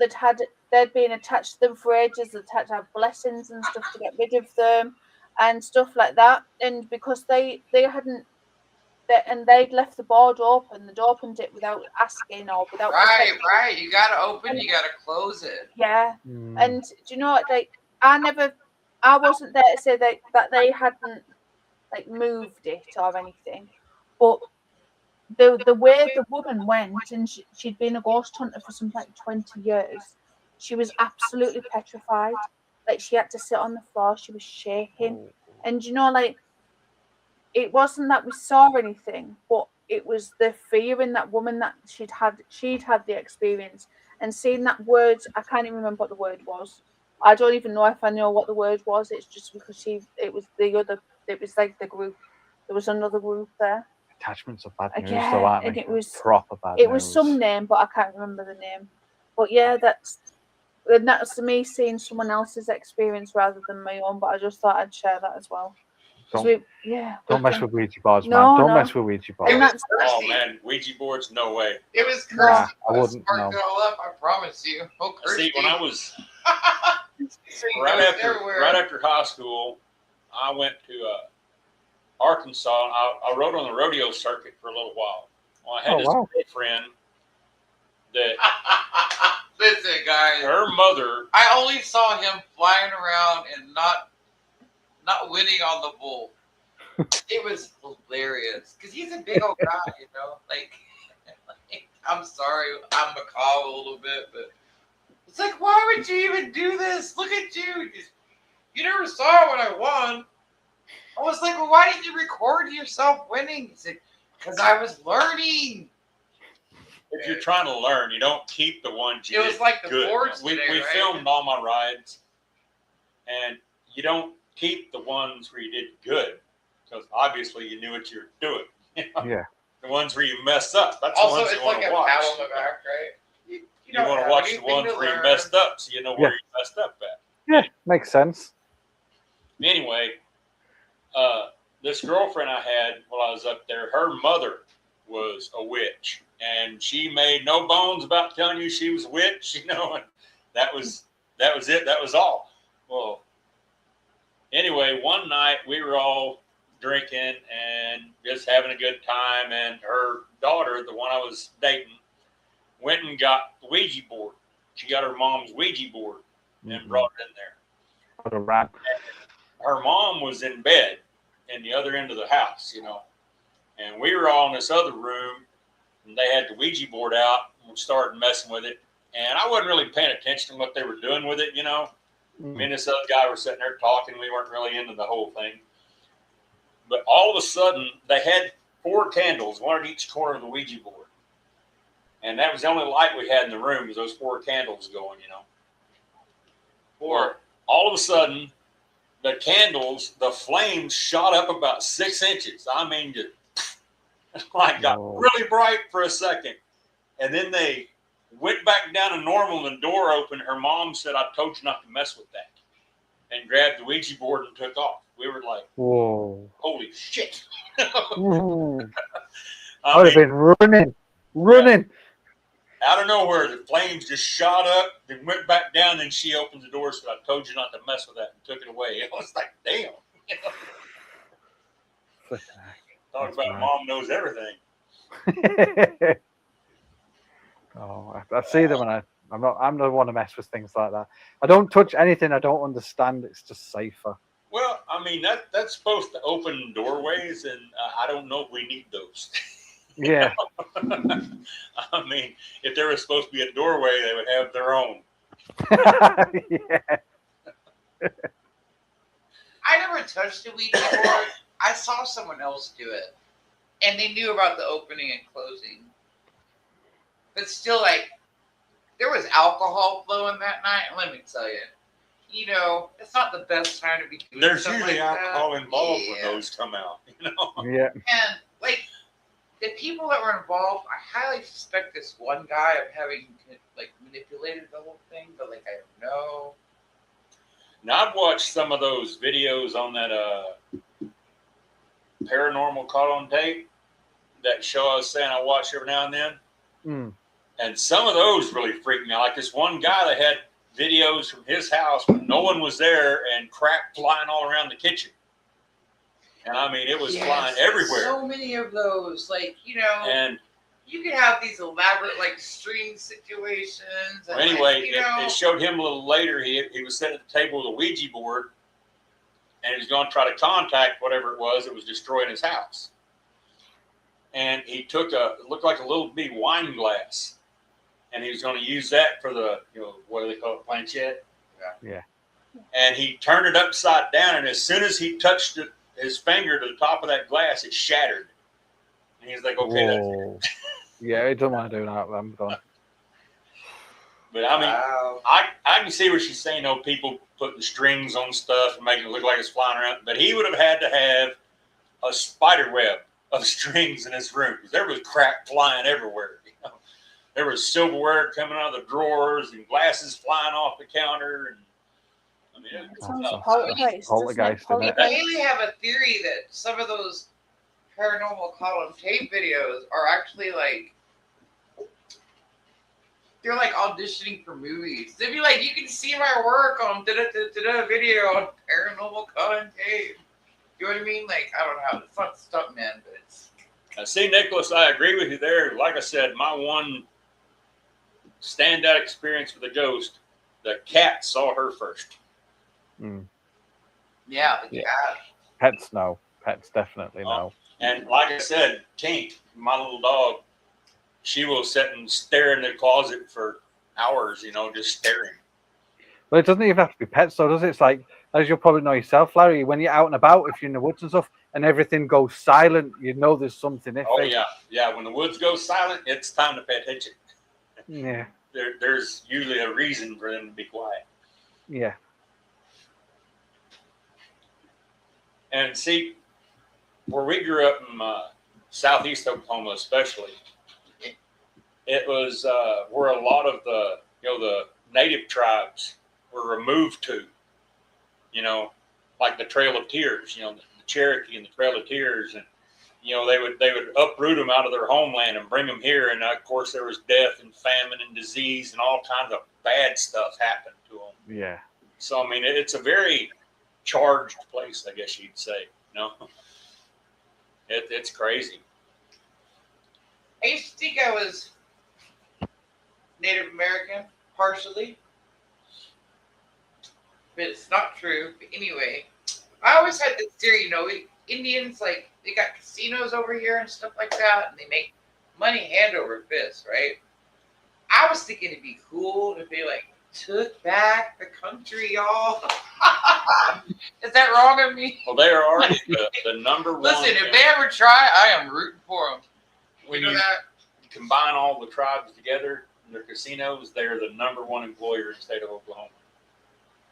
they'd been attached to them for ages, they'd had to have blessings and stuff to get rid of them and stuff like that. And because they hadn't and they'd left the board open, they'd opened it without asking or without right. You gotta open, you gotta close it. yeah. Mm. And do you know what, like I wasn't there to say that they hadn't like moved it or anything, but the way the woman went, and she'd been a ghost hunter for something like 20 years, she was absolutely petrified. Like she had to sit on the floor, she was shaking. And you know, like it wasn't that we saw anything, but it was the fear in that woman that she'd had the experience, and seeing that word, I can't even remember what the word was. I don't even know if I know what the word was. It's just because it was like the group. There was another group there. Attachments are bad news, Yeah, though, aren't and they? it was Proper bad it news. was some name, but I can't remember the name. But yeah, that's me seeing someone else's experience rather than my own. But I just thought I'd share that as well. Don't mess with Ouija boards, No, man. Don't no. mess with Ouija boards. And that's Oh man, Ouija boards, no way. It was No. cursed. I wouldn't, Sparked no. it all up, I promise you. Oh, See, when I was so you right know after everywhere. right after high school, I went to Arkansas. I rode on the rodeo circuit for a little while. Well, I had this wow. friend that Listen, guys. her mother. I only saw him flying around and not winning on the bull. It was hilarious because he's a big old guy, you know. Like, I'm sorry, I'm macabre a little bit, but it's like, why would you even do this? Look at you. You never saw it when I won. I was like, well, why didn't you record yourself winning? He said, because I was learning. If you're trying to learn, you don't keep the ones you It was did like the good. boards We today, right? filmed all my rides, and you don't keep the ones where you did good because obviously you knew what you were doing. You know? Yeah. The ones where you mess up, that's Also, the ones it's you want like to a watch. pat on the back, right? You You want to watch the ones where you messed up, so you know where you messed up at. Yeah, makes sense. Anyway, this girlfriend I had while I was up there, her mother was a witch, and she made no bones about telling you she was a witch, you know, and that was it. That was all. Well, anyway, one night we were all drinking and just having a good time, and her daughter, the one I was dating, went and got the Ouija board. She got her mom's Ouija board and brought it in there. What a rat. Her mom was in bed in the other end of the house, you know, and we were all in this other room, and they had the Ouija board out, and we started messing with it, and I wasn't really paying attention to what they were doing with it, you know. Me and this other guy were sitting there talking. We weren't really into the whole thing, but all of a sudden they had 4 candles, one at each corner of the Ouija board, and that was the only light we had in the room, was those 4 candles going, you know. Or all of a sudden, the candles, the flames shot up about 6 inches. I mean, just like got really bright for a second. And then they went back down to normal and the door opened. Her mom said, I told you not to mess with that. And grabbed the Ouija board and took off. We were like, whoa. holy shit. I would I have mean, been running. after out of nowhere, the flames just shot up, then went back down, and she opened the door, so I told you not to mess with that and took it away. It was like, damn. Flipping heck. Talk That's about mad. mom knows everything. Oh, I see them, and I'm the one to mess with things like that. I don't touch anything I don't understand. It's just safer. Well, I mean, that's supposed to open doorways, and I don't know if we need those. Yeah. I mean, if there was supposed to be a doorway, they would have their own. Yeah. I never touched a Ouija board. I saw someone else do it, and they knew about the opening and closing. But still, like, there was alcohol flowing that night. And let me tell you, it's not the best time to be doing There's stuff usually like alcohol that. involved when Yeah. those come out. Yeah. And like the people that were involved, I highly suspect this one guy of having like manipulated the whole thing, but like I don't know. Now I've watched some of those videos on that paranormal caught on tape, that show I was saying I watch every now and then. Mm. And some of those really freaked me out. Like this one guy that had videos from his house when no one was there and crap flying all around the kitchen. And I mean, it was flying everywhere. So many of those, like, And you could have these elaborate like string situations. And, anyway, like, it showed him a little later. He was sitting at the table with a Ouija board, and he was going to try to contact whatever it was that was destroying his house. And he took it looked like a little bitty wine glass, and he was going to use that for the, what do they call it, planchette? Yeah. And he turned it upside down, and as soon as he touched his finger to the top of that glass, it shattered. And he's like, okay, that's it. Whoa. Yeah, he doesn't want to do that. I'm done. But I mean, wow. I can see where she's saying, people putting strings on stuff and making it look like it's flying around. But he would have had to have a spider web of strings in his room, because there was crap flying everywhere. There was silverware coming out of the drawers and glasses flying off the counter. And I mean, it was Sounds nuts. poltergeist, Poltergeist, doesn't isn't it? it? I really have a theory that some of those paranormal call on tape videos are actually like they're like auditioning for movies. They'd be like, you can see my work on video on paranormal call on tape. You know what I mean? Like, I don't know. It's not stuntman, but it's See, Nicholas, I agree with you there. Like I said, my one standout experience with a ghost, the cat saw her first. Mm. yeah, the Yeah. cat. Pets, no. Pets, definitely no. And like I said, Tink, my little dog, she will sit and stare in the closet for hours, just staring. But it doesn't even have to be pets, though, does it? It's like, as you'll probably know yourself, Larry, when you're out and about, if you're in the woods and stuff, and everything goes silent, you know there's something iffy. Oh, yeah. Yeah, when the woods go silent, it's time to pay attention. Yeah. There's usually a reason for them to be quiet. Yeah. And see, where we grew up in southeast Oklahoma especially, it was where a lot of the native tribes were removed to, like the Trail of Tears, the Cherokee and the Trail of Tears, and they would uproot them out of their homeland and bring them here, and of course there was death and famine and disease and all kinds of bad stuff happened to them. Yeah. So I mean, it's a very charged place, I guess you'd say. It's crazy. I used to think I was Native American, partially. But it's not true. But anyway, I always had this theory, Indians, like, they got casinos over here and stuff like that, and they make money hand over fist, right? I was thinking it'd be cool if they, like, took back the country, y'all. Is that wrong of me? Well, they are already the number one. Listen, if they ever try, I am rooting for them. when You know you that? combine all the tribes together in their casinos, they're the number one employer in the state of Oklahoma.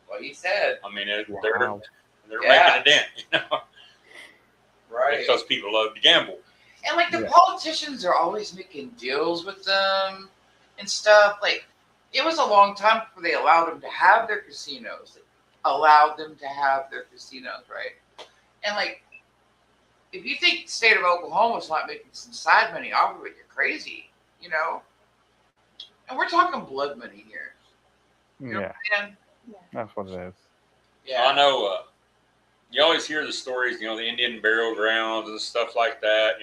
What he said. I mean, Wow. they're Yeah. making a dent, Right. because people love to gamble. And like the Yeah. politicians are always making deals with them and stuff. Like it was a long time before they allowed them to have their casinos. Right? And like, if you think the state of Oklahoma's not making some side money off of it, you're crazy. And we're talking blood money here. You know Yeah, what I'm saying? that's what it is. I know. You always hear the stories, the Indian burial grounds and stuff like that,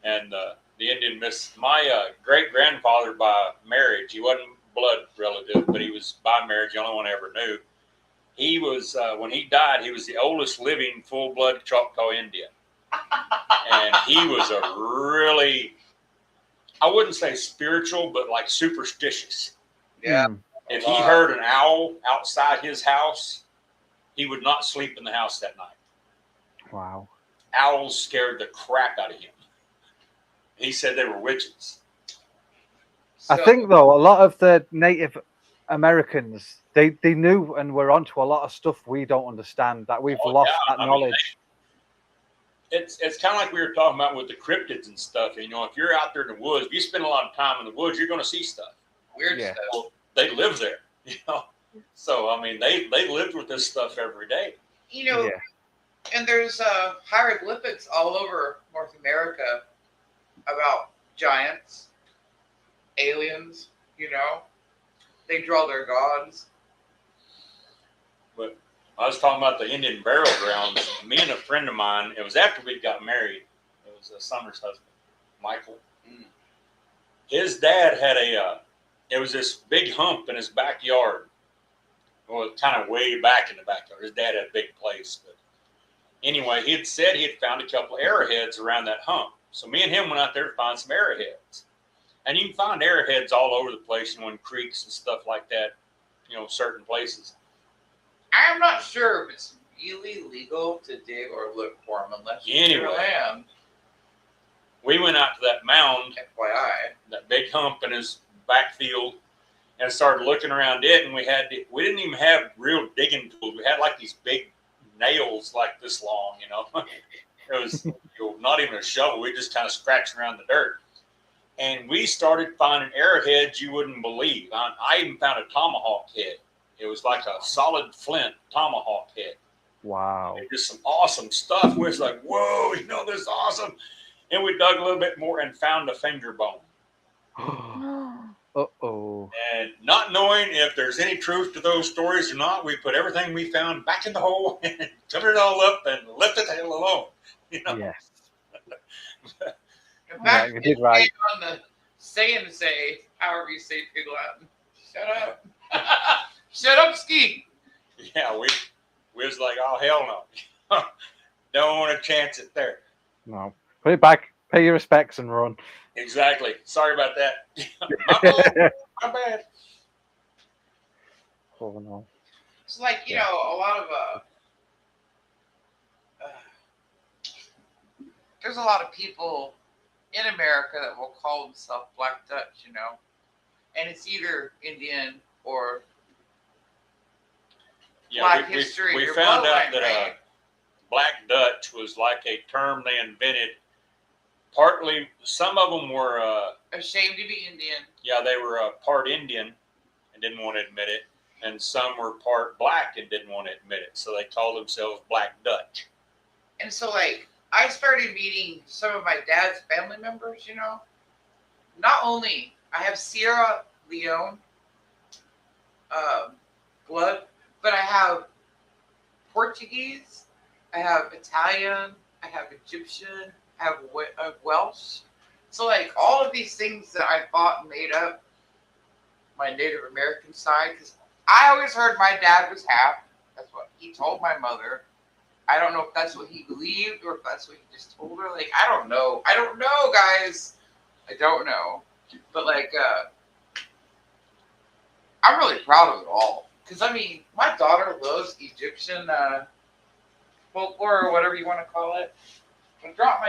and the Indian my great grandfather by marriage. He wasn't blood relative, but he was by marriage. The only one I ever knew. He was when he died. He was the oldest living full blood Choctaw Indian, and he was a really, I wouldn't say spiritual, but like superstitious. Yeah. Mm. If he heard an owl outside his house, he would not sleep in the house that night. Wow. Owls scared the crap out of him. He said they were witches. I think though a lot of the Native Americans they knew and were onto a lot of stuff we don't understand, that we've lost that knowledge. It's kind of like we were talking about with the cryptids and stuff. If you're out there in the woods, if you spend a lot of time in the woods, you're going to see stuff. Weird Yeah. stuff. Well, they live there, So I mean, they lived with this stuff every day. Yeah. And there's hieroglyphics all over North America about giants, aliens. They draw their gods. But I was talking about the Indian burial grounds. Me and a friend of mine, it was after we got married. It was Summer's husband, Michael. His dad had it was this big hump in his backyard. Well, kind of way back in the backyard. His dad had a big place. But anyway, he had said he had found a couple of arrowheads around that hump. So me and him went out there to find some arrowheads. And you can find arrowheads all over the place, in creeks and stuff like that, certain places. I'm not sure if it's really legal to dig or look for them unless you Anyway. your land. We went out to that mound, FYI. that big hump in his backfield, and started looking around it. And we didn't even have real digging tools. We had like these big nails like this long, It was not even a shovel. We just kind of scratched around the dirt. And we started finding arrowheads you wouldn't believe. I even found a tomahawk head. It was like a solid flint tomahawk head. Wow. Just some awesome stuff. We was like, whoa, this is awesome. And we dug a little bit more and found a finger bone. Uh-oh. And not knowing if there's any truth to those stories or not, we put everything we found back in the hole and covered it all up and left it the hell alone. Yes. In fact, Yeah, you did right. On the say, however you say pig Latin. Shut up. Shut up, Ski. Yeah, we was like, oh, hell no. Don't want to chance it there. No. Put it back, pay your respects and run. Exactly. Sorry about that. My bad. Oh no. It's like, a lot of there's a lot of people in America that will call themselves Black Dutch, and it's either Indian or Black history. We or found out bloodline, that right? Black Dutch was like a term they invented. Partly, some of them were, ashamed to be Indian. yeah, they were part Indian and didn't want to admit it. And some were part Black and didn't want to admit it. So they called themselves Black Dutch. And so, I started meeting some of my dad's family members, Not only I have Sierra Leone blood, but I have Portuguese, I have Italian, I have Egyptian, I have Welsh. So, all of these things that I thought made up my Native American side, because I always heard my dad was half. That's what he told my mother. I don't know if that's what he believed or if that's what he just told her. I don't know. I don't know, guys. I don't know. But, I'm really proud of it all. Because, my daughter loves Egyptian folklore or whatever you want to call it. I dropped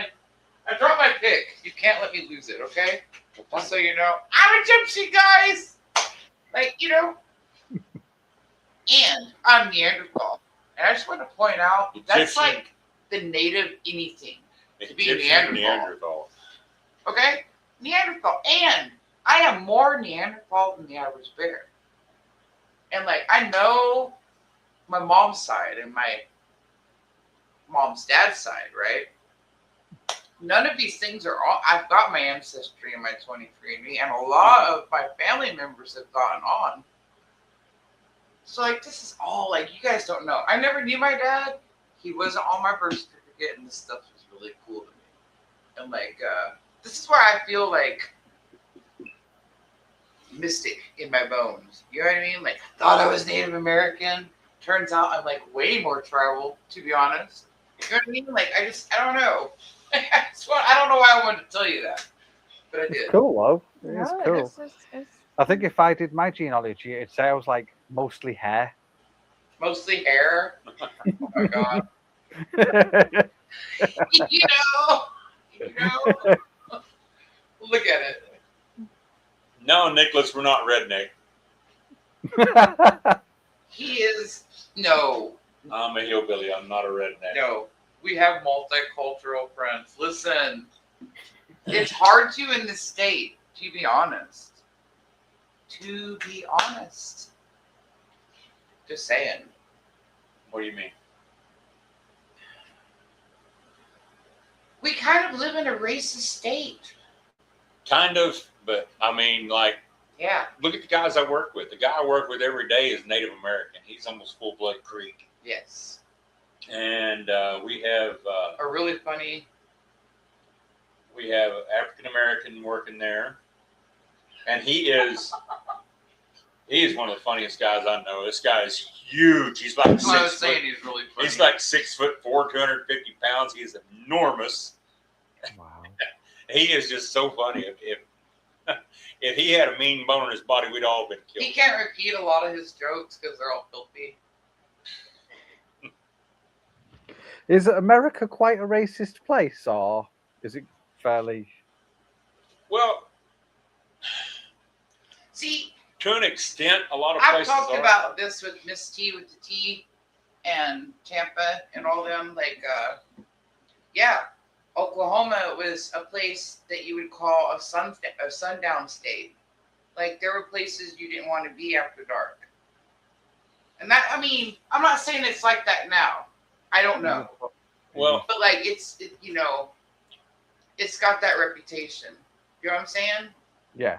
my pick. You can't let me lose it, okay? Just so you know. I'm Egyptian, guys! And I'm Neanderthal. And I just want to point out, that's Egyptian. like the native anything. To be Egyptian Neanderthal. Okay? Neanderthal. And I am more Neanderthal than the average bear. And I know my mom's side and my mom's dad's side, right? none of these things are all. I've got my ancestry in my 23andMe, and a lot of my family members have gotten on. So like, this is all like, you guys don't know. I never knew my dad. He wasn't on my birth certificate, and this stuff was really cool to me. And like, this is where I feel like mystic in my bones. You know what I mean? Like, I thought I was Native American. Turns out I'm like way more tribal, to be honest. You know what I mean? Like, I don't know. I don't know why I wanted to tell you that, but I did. It's cool, though. It's No, cool. it's I think if I did my genealogy, it'd say I was like mostly hair. Mostly hair. Oh my god. you know. Look at it. No, Nicholas, we're not redneck. He is no. I'm a hillbilly. I'm not a redneck. No. We have multicultural friends. Listen, it's hard to in this state, to be honest. To be honest. Just saying. What do you mean? We kind of live in a racist state. Kind of, but I mean, like, Yeah. look at the guys I work with. The guy I work with every day is Native American. He's almost full-blood Creek. Yes. And we have A really funny. African American working there, and he is one of the funniest guys I know. This guy is huge. He's like I was 6 saying foot. he's really funny. He's like 6'4", 250 pounds. He is enormous. Wow. He is just so funny. If he had a mean bone in his body, we'd all been He killed. can't repeat a lot of his jokes because they're all filthy. Is America quite a racist place, or is it fairly? Well, See, to an extent, a lot of I've places talked are. about this with Miss T with the T and Tampa and all them. Like, yeah, Oklahoma was a place that you would call a sundown state. Like, there were places you didn't want to be after dark. And that, I mean, I'm not saying it's like that now. I don't know. Well, But like, it's got that reputation. You know what I'm saying? Yeah.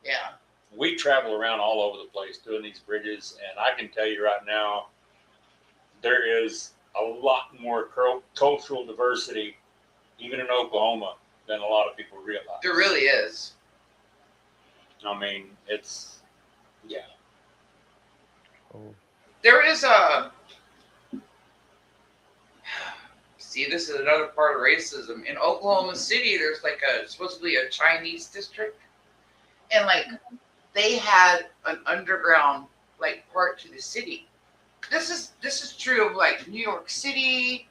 Yeah. we travel around all over the place doing these bridges, and I can tell you right now, there is a lot more cultural diversity, even in Oklahoma, than a lot of people realize. There really is. I mean, it's, yeah. Oh. There is a. See, this is another part of racism. In Oklahoma City, there's like supposedly a Chinese district, and like they had an underground like part to the city. This is true of like New York City,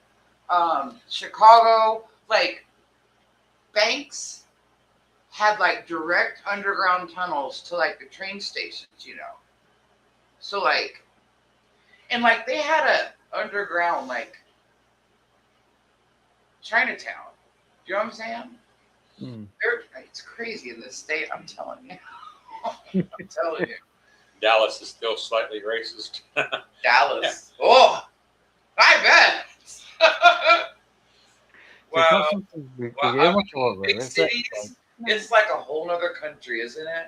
Chicago. Like banks had like direct underground tunnels to like the train stations, you know. So like, and like they had a underground like Chinatown. Do you know what I'm saying? Mm. It's crazy in this state. I'm telling you. I'm telling you. Dallas is still slightly racist. Dallas. Oh, I bet. Wow. We Well, hear much over big it, is it? cities, it's like a whole other country, isn't it?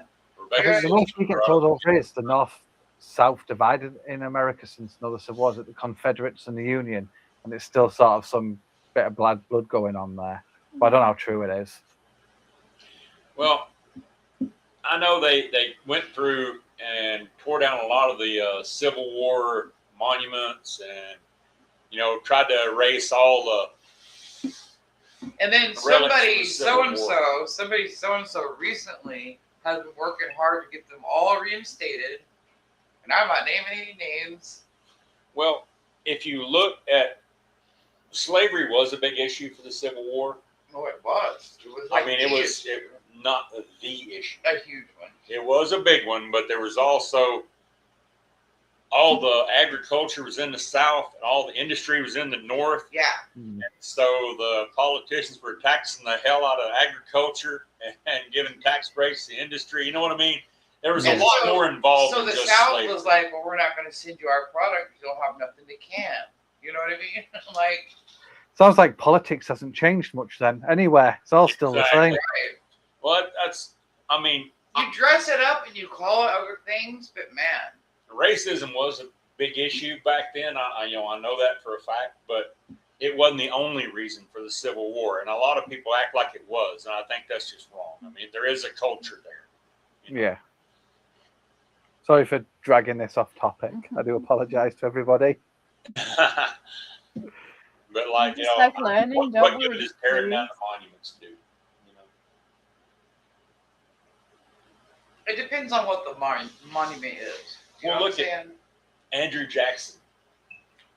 I think the most we get told over is the North-South divided in America since there was it the Confederates and the Union, and it's still sort of some bit of blood going on there. But I don't know how true it is. Well, I know they went through and tore down a lot of the Civil War monuments and, you know, tried to erase all the. And then somebody so and so recently has been working hard to get them all reinstated. And I'm not naming any names. Well, if you look at slavery, was a big issue for the Civil War. Oh, it was. It was like it was not the issue. a huge one. It was a big one, but there was also all the agriculture was in the South and all the industry was in the North. Yeah. Mm. So the politicians were taxing the hell out of agriculture and giving tax breaks to the industry. You know what I mean? There was a And lot so- more involved So than the just South slavery. was like, well, we're not going to send you our product. You'll have nothing to can. You know what I mean? Like, Sounds like politics hasn't changed much then. Anywhere, it's all still the Exactly. same. Right. Well, that's, I mean, You dress it up and you call it other things, but man, racism was a big issue back then. I know that for a fact, but it wasn't the only reason for the Civil War. And a lot of people act like it was, and I think that's just wrong. I mean, there is a culture there. Yeah. Sorry for dragging this off topic. I do apologise to everybody. But like, Just like learning, what don't good we? does tearing down the monuments do? it depends on what the monument is. You Well, know look what I'm at- saying? Andrew Jackson.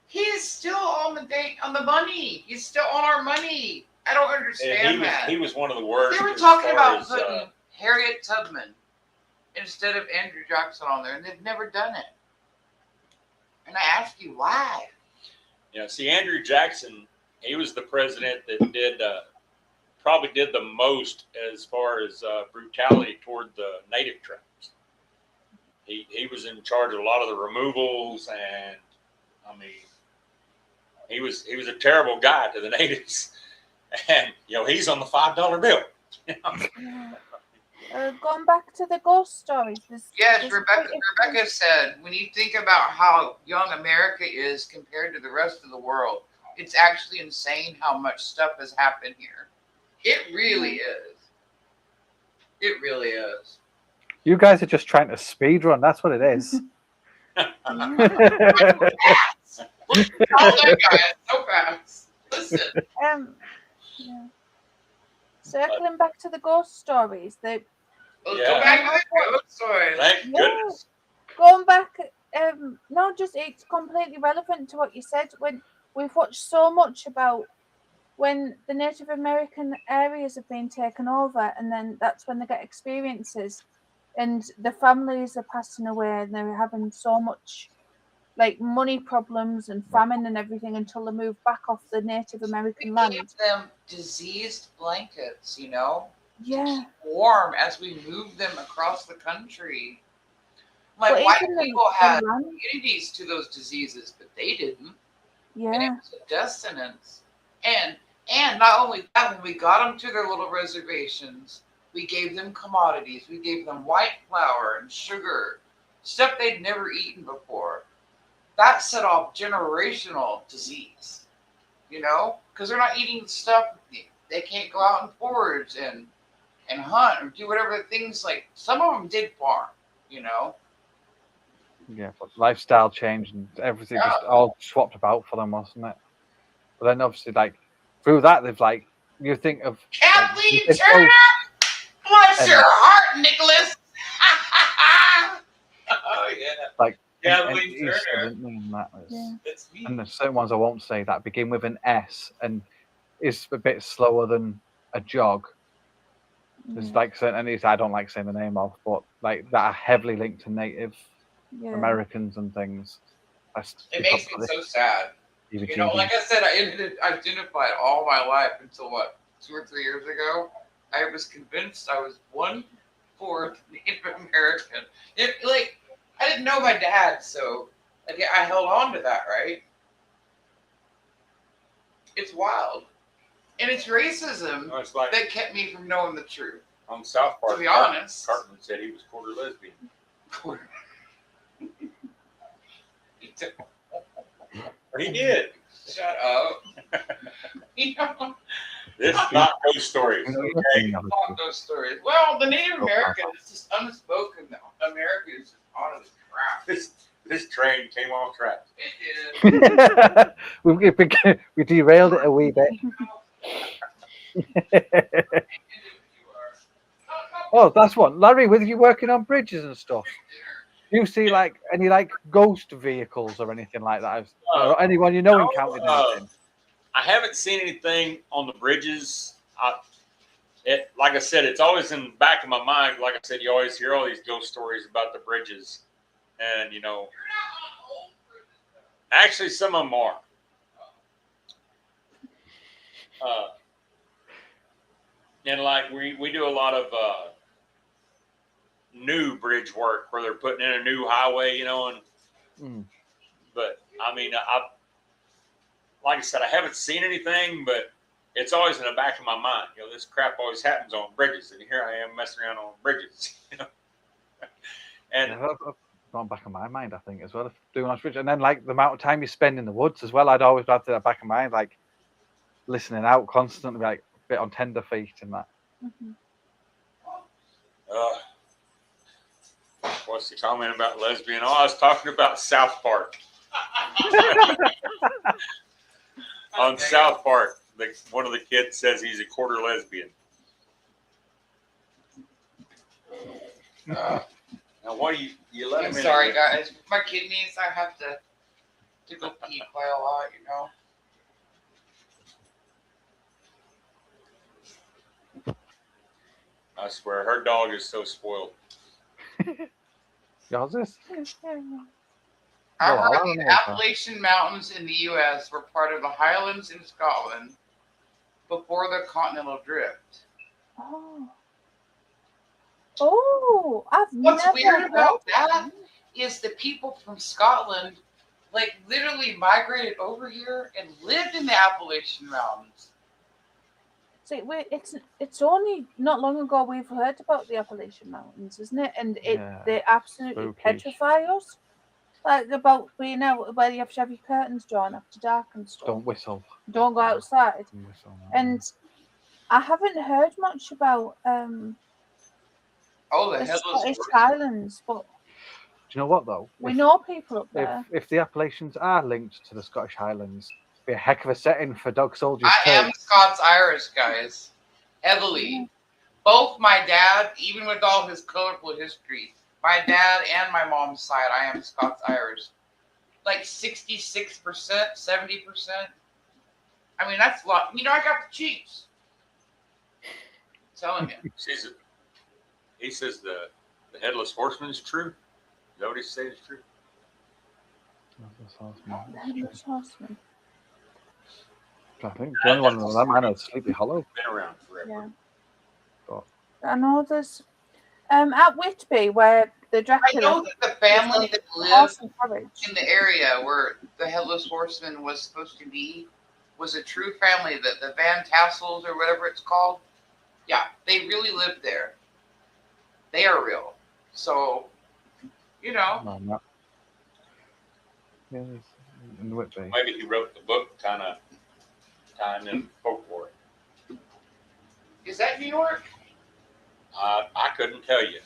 He's still on the money. He's still on our money. I don't understand that. He was one of the worst. They were as talking far about as, putting Harriet Tubman instead of Andrew Jackson on there, and they've never done it. And I ask you why. see, Andrew Jackson, he was the president that did probably did the most as far as brutality toward the native tribes. He was in charge of a lot of the removals, and I mean, he was a terrible guy to the natives. And he's on the $5 bill. Going back to the ghost stories. Yes, there's Rebecca said, when you think about how young America is compared to the rest of the world, it's actually insane how much stuff has happened here. It really is. It really is. You guys are just trying to speed run. That's what it is. All that guy is so fast. Listen. Yeah. Circling back to the ghost stories, Let's Yeah. go back to the ghost stories. Thank Yeah. goodness. going back, no, just it's completely relevant to what you said. When we've watched so much about when the Native American areas have been taken over, and then that's when they get experiences, and the families are passing away, and they're having so much like money problems and famine and everything until they move back off the Native We American land. gave them diseased blankets, Yeah. warm as we move them across the country. Like But white even the- people the had land- immunities to those diseases, but they didn't. And Yeah. it was a death sentence. And not only that, when we got them to their little reservations, we gave them commodities. We gave them white flour and sugar, stuff they'd never eaten before. That set off generational disease, because they're not eating stuff. They can't go out and forage and hunt or do whatever things like. Some of them did farm, Yeah, but lifestyle change and everything just all swapped about for them, wasn't it? But then obviously, like through that, they've like you think of Kathleen it's Turner, bless and- your heart, Nicholas. Oh yeah, like Kathleen Easter, Turner. didn't they, and that was, Yeah. That's me. and there's certain ones I won't say that begin with an S and is a bit slower than a jog. There's like certain entities I don't like saying the name of, but like that are heavily linked to Native Yeah. Americans and things. It makes me so sad. Like I said, I identified all my life until 2 or 3 years ago. I was convinced I was 1/4 Native American. I didn't know my dad, so I held on to that, right? It's wild. And it's racism It's like that kept me from knowing the truth. on South Park. To be honest. Cartman said he was quarter lesbian. He did. Shut up. This is not ghost stories. Okay. Fuck those stories. Well, the Native American is just unspoken. America is just out of the crap. This train came off track. It is. we derailed it a wee bit. Oh, that's one. Larry, with you working on bridges and stuff, do you see like any like ghost vehicles or anything like that? Or anyone you know encountered anything? I haven't seen anything on the bridges. Like I said, it's always in the back of my mind. Like I said, you always hear all these ghost stories about the bridges, and actually some of them are. And like we do a lot of new bridge work where they're putting in a new highway, and but I mean, like I said, I haven't seen anything, but it's always in the back of my mind. You know, this crap always happens on bridges, and here I am messing around on bridges. You know, and Yeah, I've gone back in my mind, I think, as well, doing on Switch. And then, like, the amount of time you spend in the woods as well, I'd always have that back in mind, like, listening out constantly, like, a bit on tender feet and that. Mhm. what's the comment about lesbian? Oh, I was talking about South Park. On Okay. South Park, one of the kids says he's a quarter lesbian. Now, what do you let I'm him in sorry, here? guys. My kidneys, I have to go pee quite a lot, you know. I swear, her dog is so spoiled. Yours is? I Well, heard I don't the know, Appalachian Mountains in the U.S. were part of the Highlands in Scotland before the continental drift. Oh. Oh, I've What's never weird heard about of that is the people from Scotland, like, literally migrated over here and lived in the Appalachian Mountains. See, it's only not long ago we've heard about the Appalachian Mountains, isn't it? And Yeah, they absolutely spooky. petrify us. Like about being out where you have to have your curtains drawn after dark and stuff. Don't whistle. Don't go outside. Don't whistle, no. And I haven't heard much about Oh, the the headless Scottish horseman. Highlands, but Do you know what, though? we know people up If, there. if the Appalachians are linked to the Scottish Highlands, it'd be a heck of a setting for Dog Soldiers I am 2. Scots-Irish, guys. Heavily. Both my dad, even with all his colorful history, my dad and my mom's side, I am Scots-Irish. Like 66%, 70%. I mean, that's a lot. You know, I got the Chiefs. Telling you. He says the headless horseman is true. Is that what he says is true? Headless Horseman. I think the only one of them I know is Sleepy Hollow. Been around forever. Yeah. Oh. I know there's at Whitby where the I Dracula know that the family that lived horse and carriage. in the area where the headless horseman was supposed to be was a true family. The Van Tassels or whatever it's called. Yeah, they really lived there. They are real. So, you know. No, I'm not. Yeah, it's in Whitby. Maybe he wrote the book kind of tying in folklore. Is that New York? I couldn't tell you.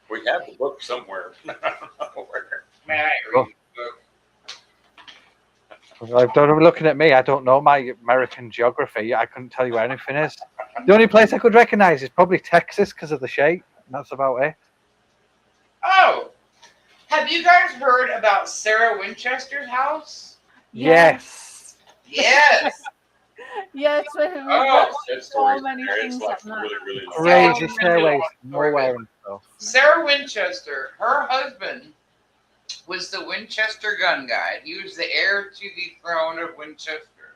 We have the book somewhere. I don't know where. Man, I ain't reading the book. If you're looking at me, I don't know my American geography. I couldn't tell you where anything is. The only place I could recognize is probably Texas because of the shape. That's about it. Oh, have you guys heard about Sarah Winchester's house? Yes. Yes. Yes, we've Oh, got That so story's many there. things It's like like that. really, really long. Great. Crazy stairways, nowhere and stuff. Sarah Winchester, her husband was the Winchester gun guy. He was the heir to the throne of Winchester.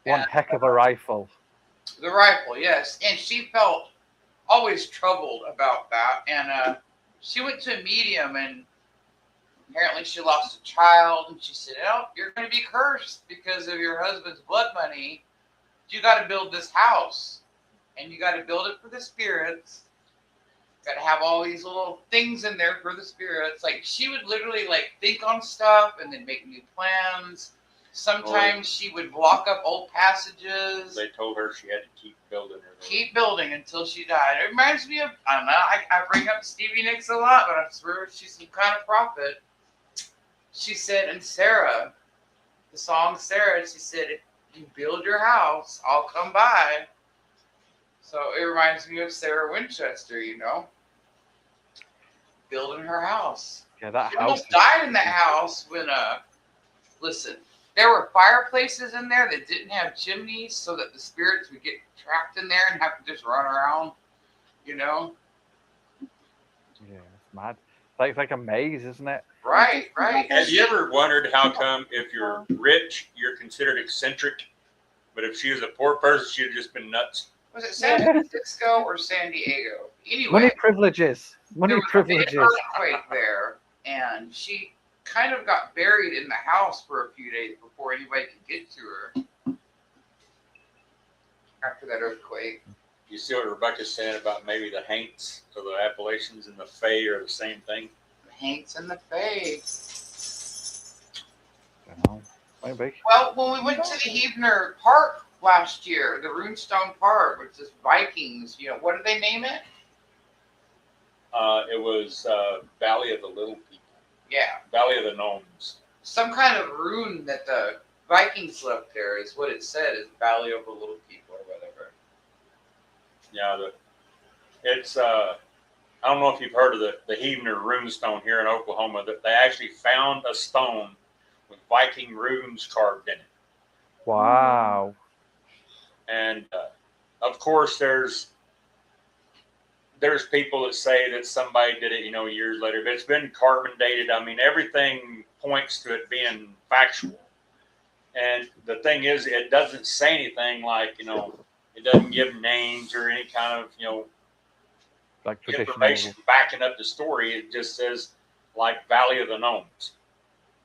One And heck of a rifle. the rifle, yes. And she felt always troubled about that. And she went to a medium and apparently she lost a child. And she said, "Oh, you're going to be cursed because of your husband's blood money. You got to build this house. And you got to build it for the spirits. Got to have all these little things in there for the spirits." Like, she would literally, like, think on stuff and then make new plans. Sometimes she would block up old passages. They told her she had to keep building her. Keep building until she died. It reminds me of, I don't know, I bring up Stevie Nicks a lot, but I swear she's some kind of prophet. She said, and Sarah, the song Sarah, she said, "If you build your house, I'll come by." So it reminds me of Sarah Winchester, you know, building her house. Yeah, that She house. almost died in that house when, listen, there were fireplaces in there that didn't have chimneys so that the spirits would get trapped in there and have to just run around, you know? Yeah, it's mad. It's like a maze, isn't it? Right, right. Have you ever wondered how come if you're rich, you're considered eccentric, but if she was a poor person, she'd have just been nuts? Was it San Francisco or San Diego? Anyway, Money privileges. Money there was a big privileges. earthquake there, and she kind of got buried in the house for a few days before anybody could get to her after that earthquake. You see what Rebecca's saying about maybe the Haints or the Appalachians and the Fae are the same thing? The Hanks and the Fae. Maybe. Well, when we went to the Heavener Park last year, the Runestone Park, which is Vikings, you know, what did they name it? It was Valley of the Little People, Yeah, Valley of the Gnomes. some kind of rune that the Vikings left there is what it said, is Valley of the Little People or whatever. Yeah, it's I don't know if you've heard of the Heavener runestone here in Oklahoma. That they actually found a stone with Viking runes carved in it, Wow. and of course there's people that say that somebody did it, you know, years later, but it's been carbon dated. I mean, everything points to it being factual. And the thing is, it doesn't say anything like, you know, it doesn't give names or any kind of, you know, Like traditional. information backing up the story. It just says like Valley of the Gnomes.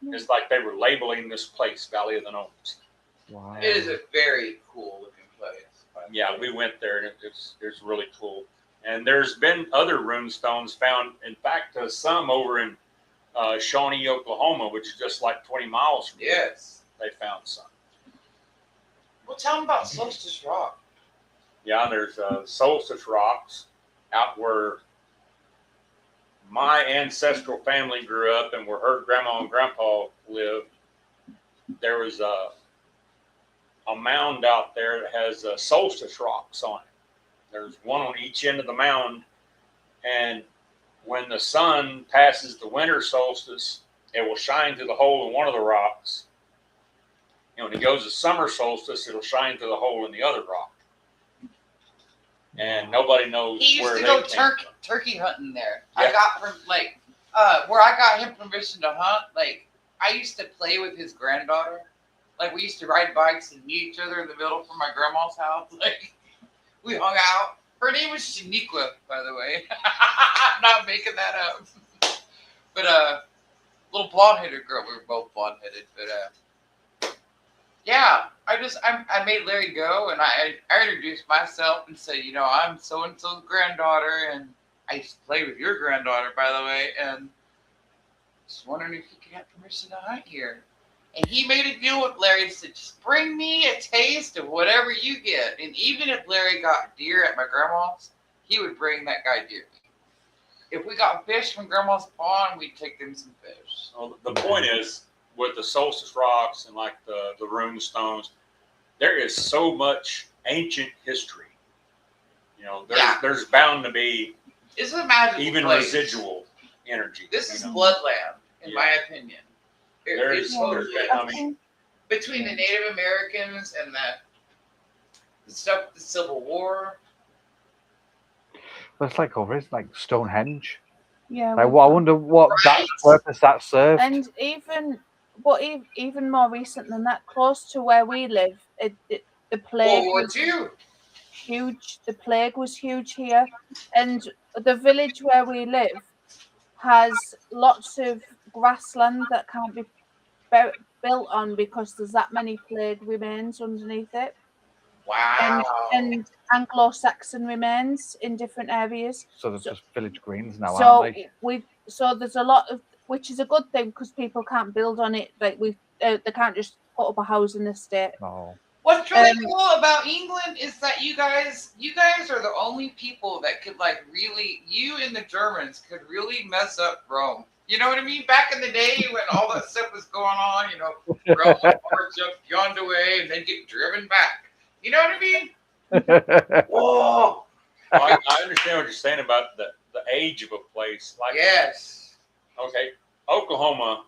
It's like they were labeling this place Valley of the Gnomes. Wow. It is a very cool looking place. Yeah, we went there and it's really cool. And there's been other runestones found. In fact, some over in Shawnee, Oklahoma, which is just like 20 miles from here. Yes. They found some. Well, tell them about Solstice Rock. Yeah, there's Solstice Rocks out where my ancestral family grew up and where her grandma and grandpa lived. There was a mound out there that has solstice rocks on it. There's one on each end of the mound, and when the sun passes the winter solstice, it will shine through the hole in one of the rocks. And when it goes to summer solstice, it'll shine through the hole in the other rock. And nobody knows He used where to they go came from. turkey hunting there. Yeah. I got from where I got him permission to hunt. Like, I used to play with his granddaughter. Like, we used to ride bikes and meet each other in the middle from my grandma's house. Like, we hung out. Her name was Shaniqua, by the way. I'm not making that up. But little blonde-headed girl. We were both blonde-headed, but yeah. I made Larry go, and I introduced myself and said, you know, I'm so and so's granddaughter, and I used to play with your granddaughter, by the way, and just wondering if you could have permission to hunt here. And he made a deal with Larry and said, just bring me a taste of whatever you get. And even if Larry got deer at my grandma's, he would bring that guy deer. If we got fish from grandma's pond, we'd take them some fish. Well, the point is, with the solstice rocks and like the rune stones, there is so much ancient history. You know, there's bound to be This is a magical even place. residual energy. This is you know. Bloodland, in Yeah. my opinion. There's- It's totally there's- I I mean- think between the Native Americans and the stuff with the Civil War. But it's like over, it's like Stonehenge. yeah, Like, we've what, I got- wonder what that Right? purpose that served. and even more recent than that, close to where we live, the plague World War was II. huge. The plague was huge here, and the village where we live has lots of grassland that can't be built on because there's that many plague remains underneath it, Wow. and Anglo-Saxon remains in different areas. So there's just village greens now, So aren't they? so there's a lot of, which is a good thing because people can't build on it. Like they can't just put up a house in the state. No. What's really Um, cool about England is that you guys are the only people that could like really, you and the Germans could really mess up Rome. You know what I mean? Back in the day when all that stuff was going on, you know, Rome would march up yonder way and then get driven back. You know what I mean? Whoa. I understand what you're saying about the age of a place. Like, Yes. okay, Oklahoma.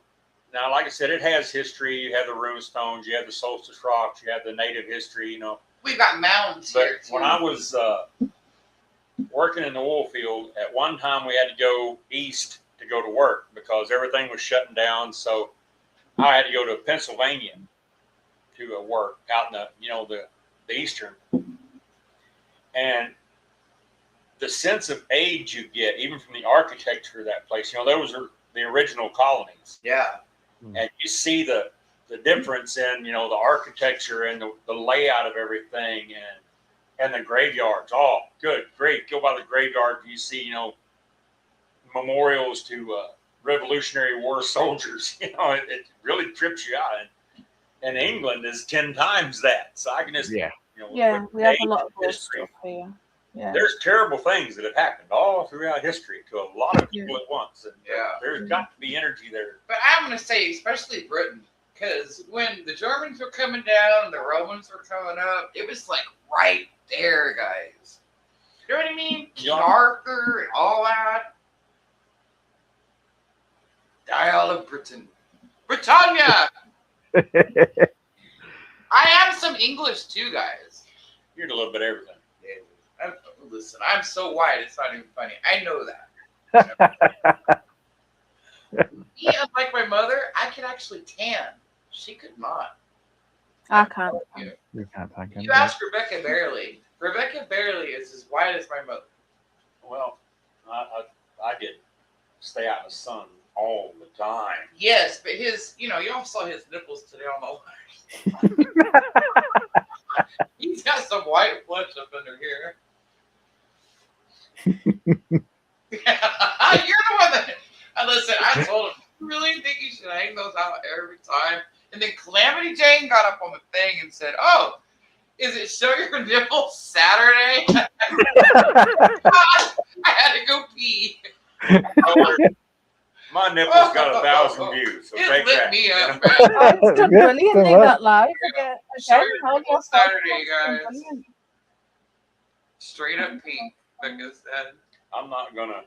Now, like I said, it has history. You have the rune stones, you have the solstice rocks, you have the native history. You know, We've got mountains but here too. when I was working in the oil field, at one time we had to go east to go to work because everything was shutting down. So I had to go to Pennsylvania to work out in the eastern. And the sense of age you get, even from the architecture of that place, you know, the original colonies, Yeah. and you see the difference in, you know, the architecture and the layout of everything, and the graveyards. Oh, good, great. Go by the graveyard and you see, you know, memorials to Revolutionary War soldiers. You know, it really trips you out. And England is 10 times that. So I can just, Yeah. you know, Yeah, with we have a age lot of and those history, stuff here. Yeah. there's terrible things that have happened all throughout history to a lot of people at once. And Yeah. there's got to be energy there. But I'm going to say, especially Britain, because when the Germans were coming down and the Romans were coming up, it was like right there, guys. You know what I mean? King Yeah. Arthur and all that. Dial of Britain. Britannia! I have some English too, guys. You're a little bit of everything. Listen, I'm so white, it's not even funny. I know that. Me, unlike my mother, I could actually tan. She could not. I can't. You can't thank him. You ask Rebecca Barely. Rebecca Barely is as white as my mother. Well, I get stay out in the sun all the time. Yes, but his, you know, y'all saw his nipples today on the line. He's got some white flesh up under here. You're the one that. Listen, I told him, you really think you should hang those out every time? And then Calamity Jane got up on the thing and said, "Oh, is it show your nipples Saturday?" I had to go pee. My nipples got 1,000 views, so It take lit that. me up, Oh, man. it's done Yeah, brilliantly, so that live. Again, Show your how nipples was Saturday, guys. brilliant. Straight up pink, Becca said. I'm not gonna.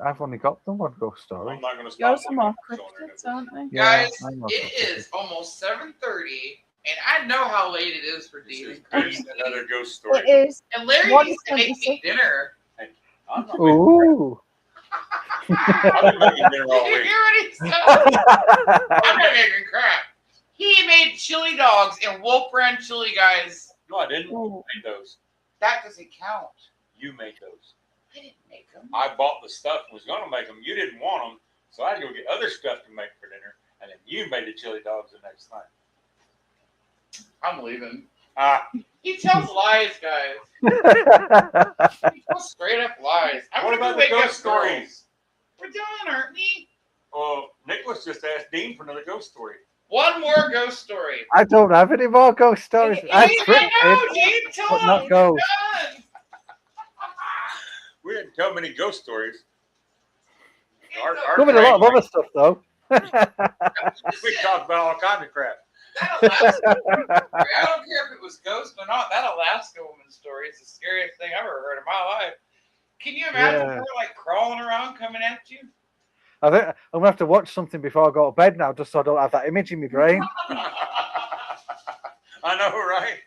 I've only got the one ghost story. I'm not gonna stop. Yours are more showing her cryptids, nipples. aren't they? Yeah, Guys, I know it something. is almost 7:30, and I know how late it is for This Dean is and good. Chris. Another ghost story. It is. And Larry What needs is to make me 26? dinner. I'm not making, Ooh. I've been making dinner all Did you week. hear what he said? I'm not making crap. He made chili dogs and Wolf Brand chili, guys. No, I didn't Oh. make those. That doesn't count. You made those. I didn't make them. I bought the stuff and was gonna make them. You didn't want them, so I had to go get other stuff to make for dinner. And then you made the chili dogs the next night. I'm leaving. Ah, He tells lies, guys. He tells straight up lies. I'm what gonna about go the wake up ghost stories? girls. We're done, aren't we? Well, Nicholas just asked Dean for another ghost story. One more ghost story. I don't have any more ghost stories. Hey, I've hey, written I know, it, Dean. Tell but him. not ghosts. Done. We didn't tell many ghost stories. It's Our- okay. our- Covered a lot of other stuff though. We talked about all kinds of crap. That Alaska woman story, I don't care if it was ghost or not. That Alaska woman story is the scariest thing I've ever heard in my life. Can you imagine Yeah. her like crawling around coming at you? I think I'm gonna have to watch something before I go to bed now, just so I don't have that image in my brain. I know, right?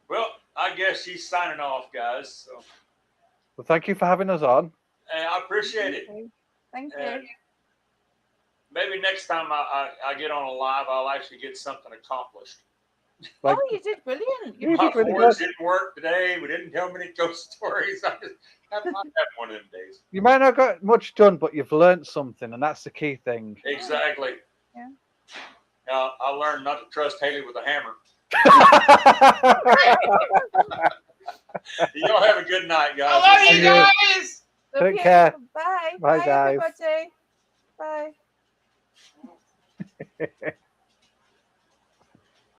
Well, I guess she's signing off, guys. So Well, thank you for having us on. I appreciate it. Thank you. And maybe next time I get on a live, I'll actually get something accomplished. Like, Oh, you did brilliant. You You My did really boards good. didn't work today. We didn't tell many ghost stories. I just have not had one of them days. you might not got much done, but you've learned something, and that's the key thing. Exactly. Yeah. I learned not to trust Haley with a hammer. Y'all have a good night, guys. I love you Yeah. guys. Love Take you. care. Bye. Bye, guys. everybody. Bye.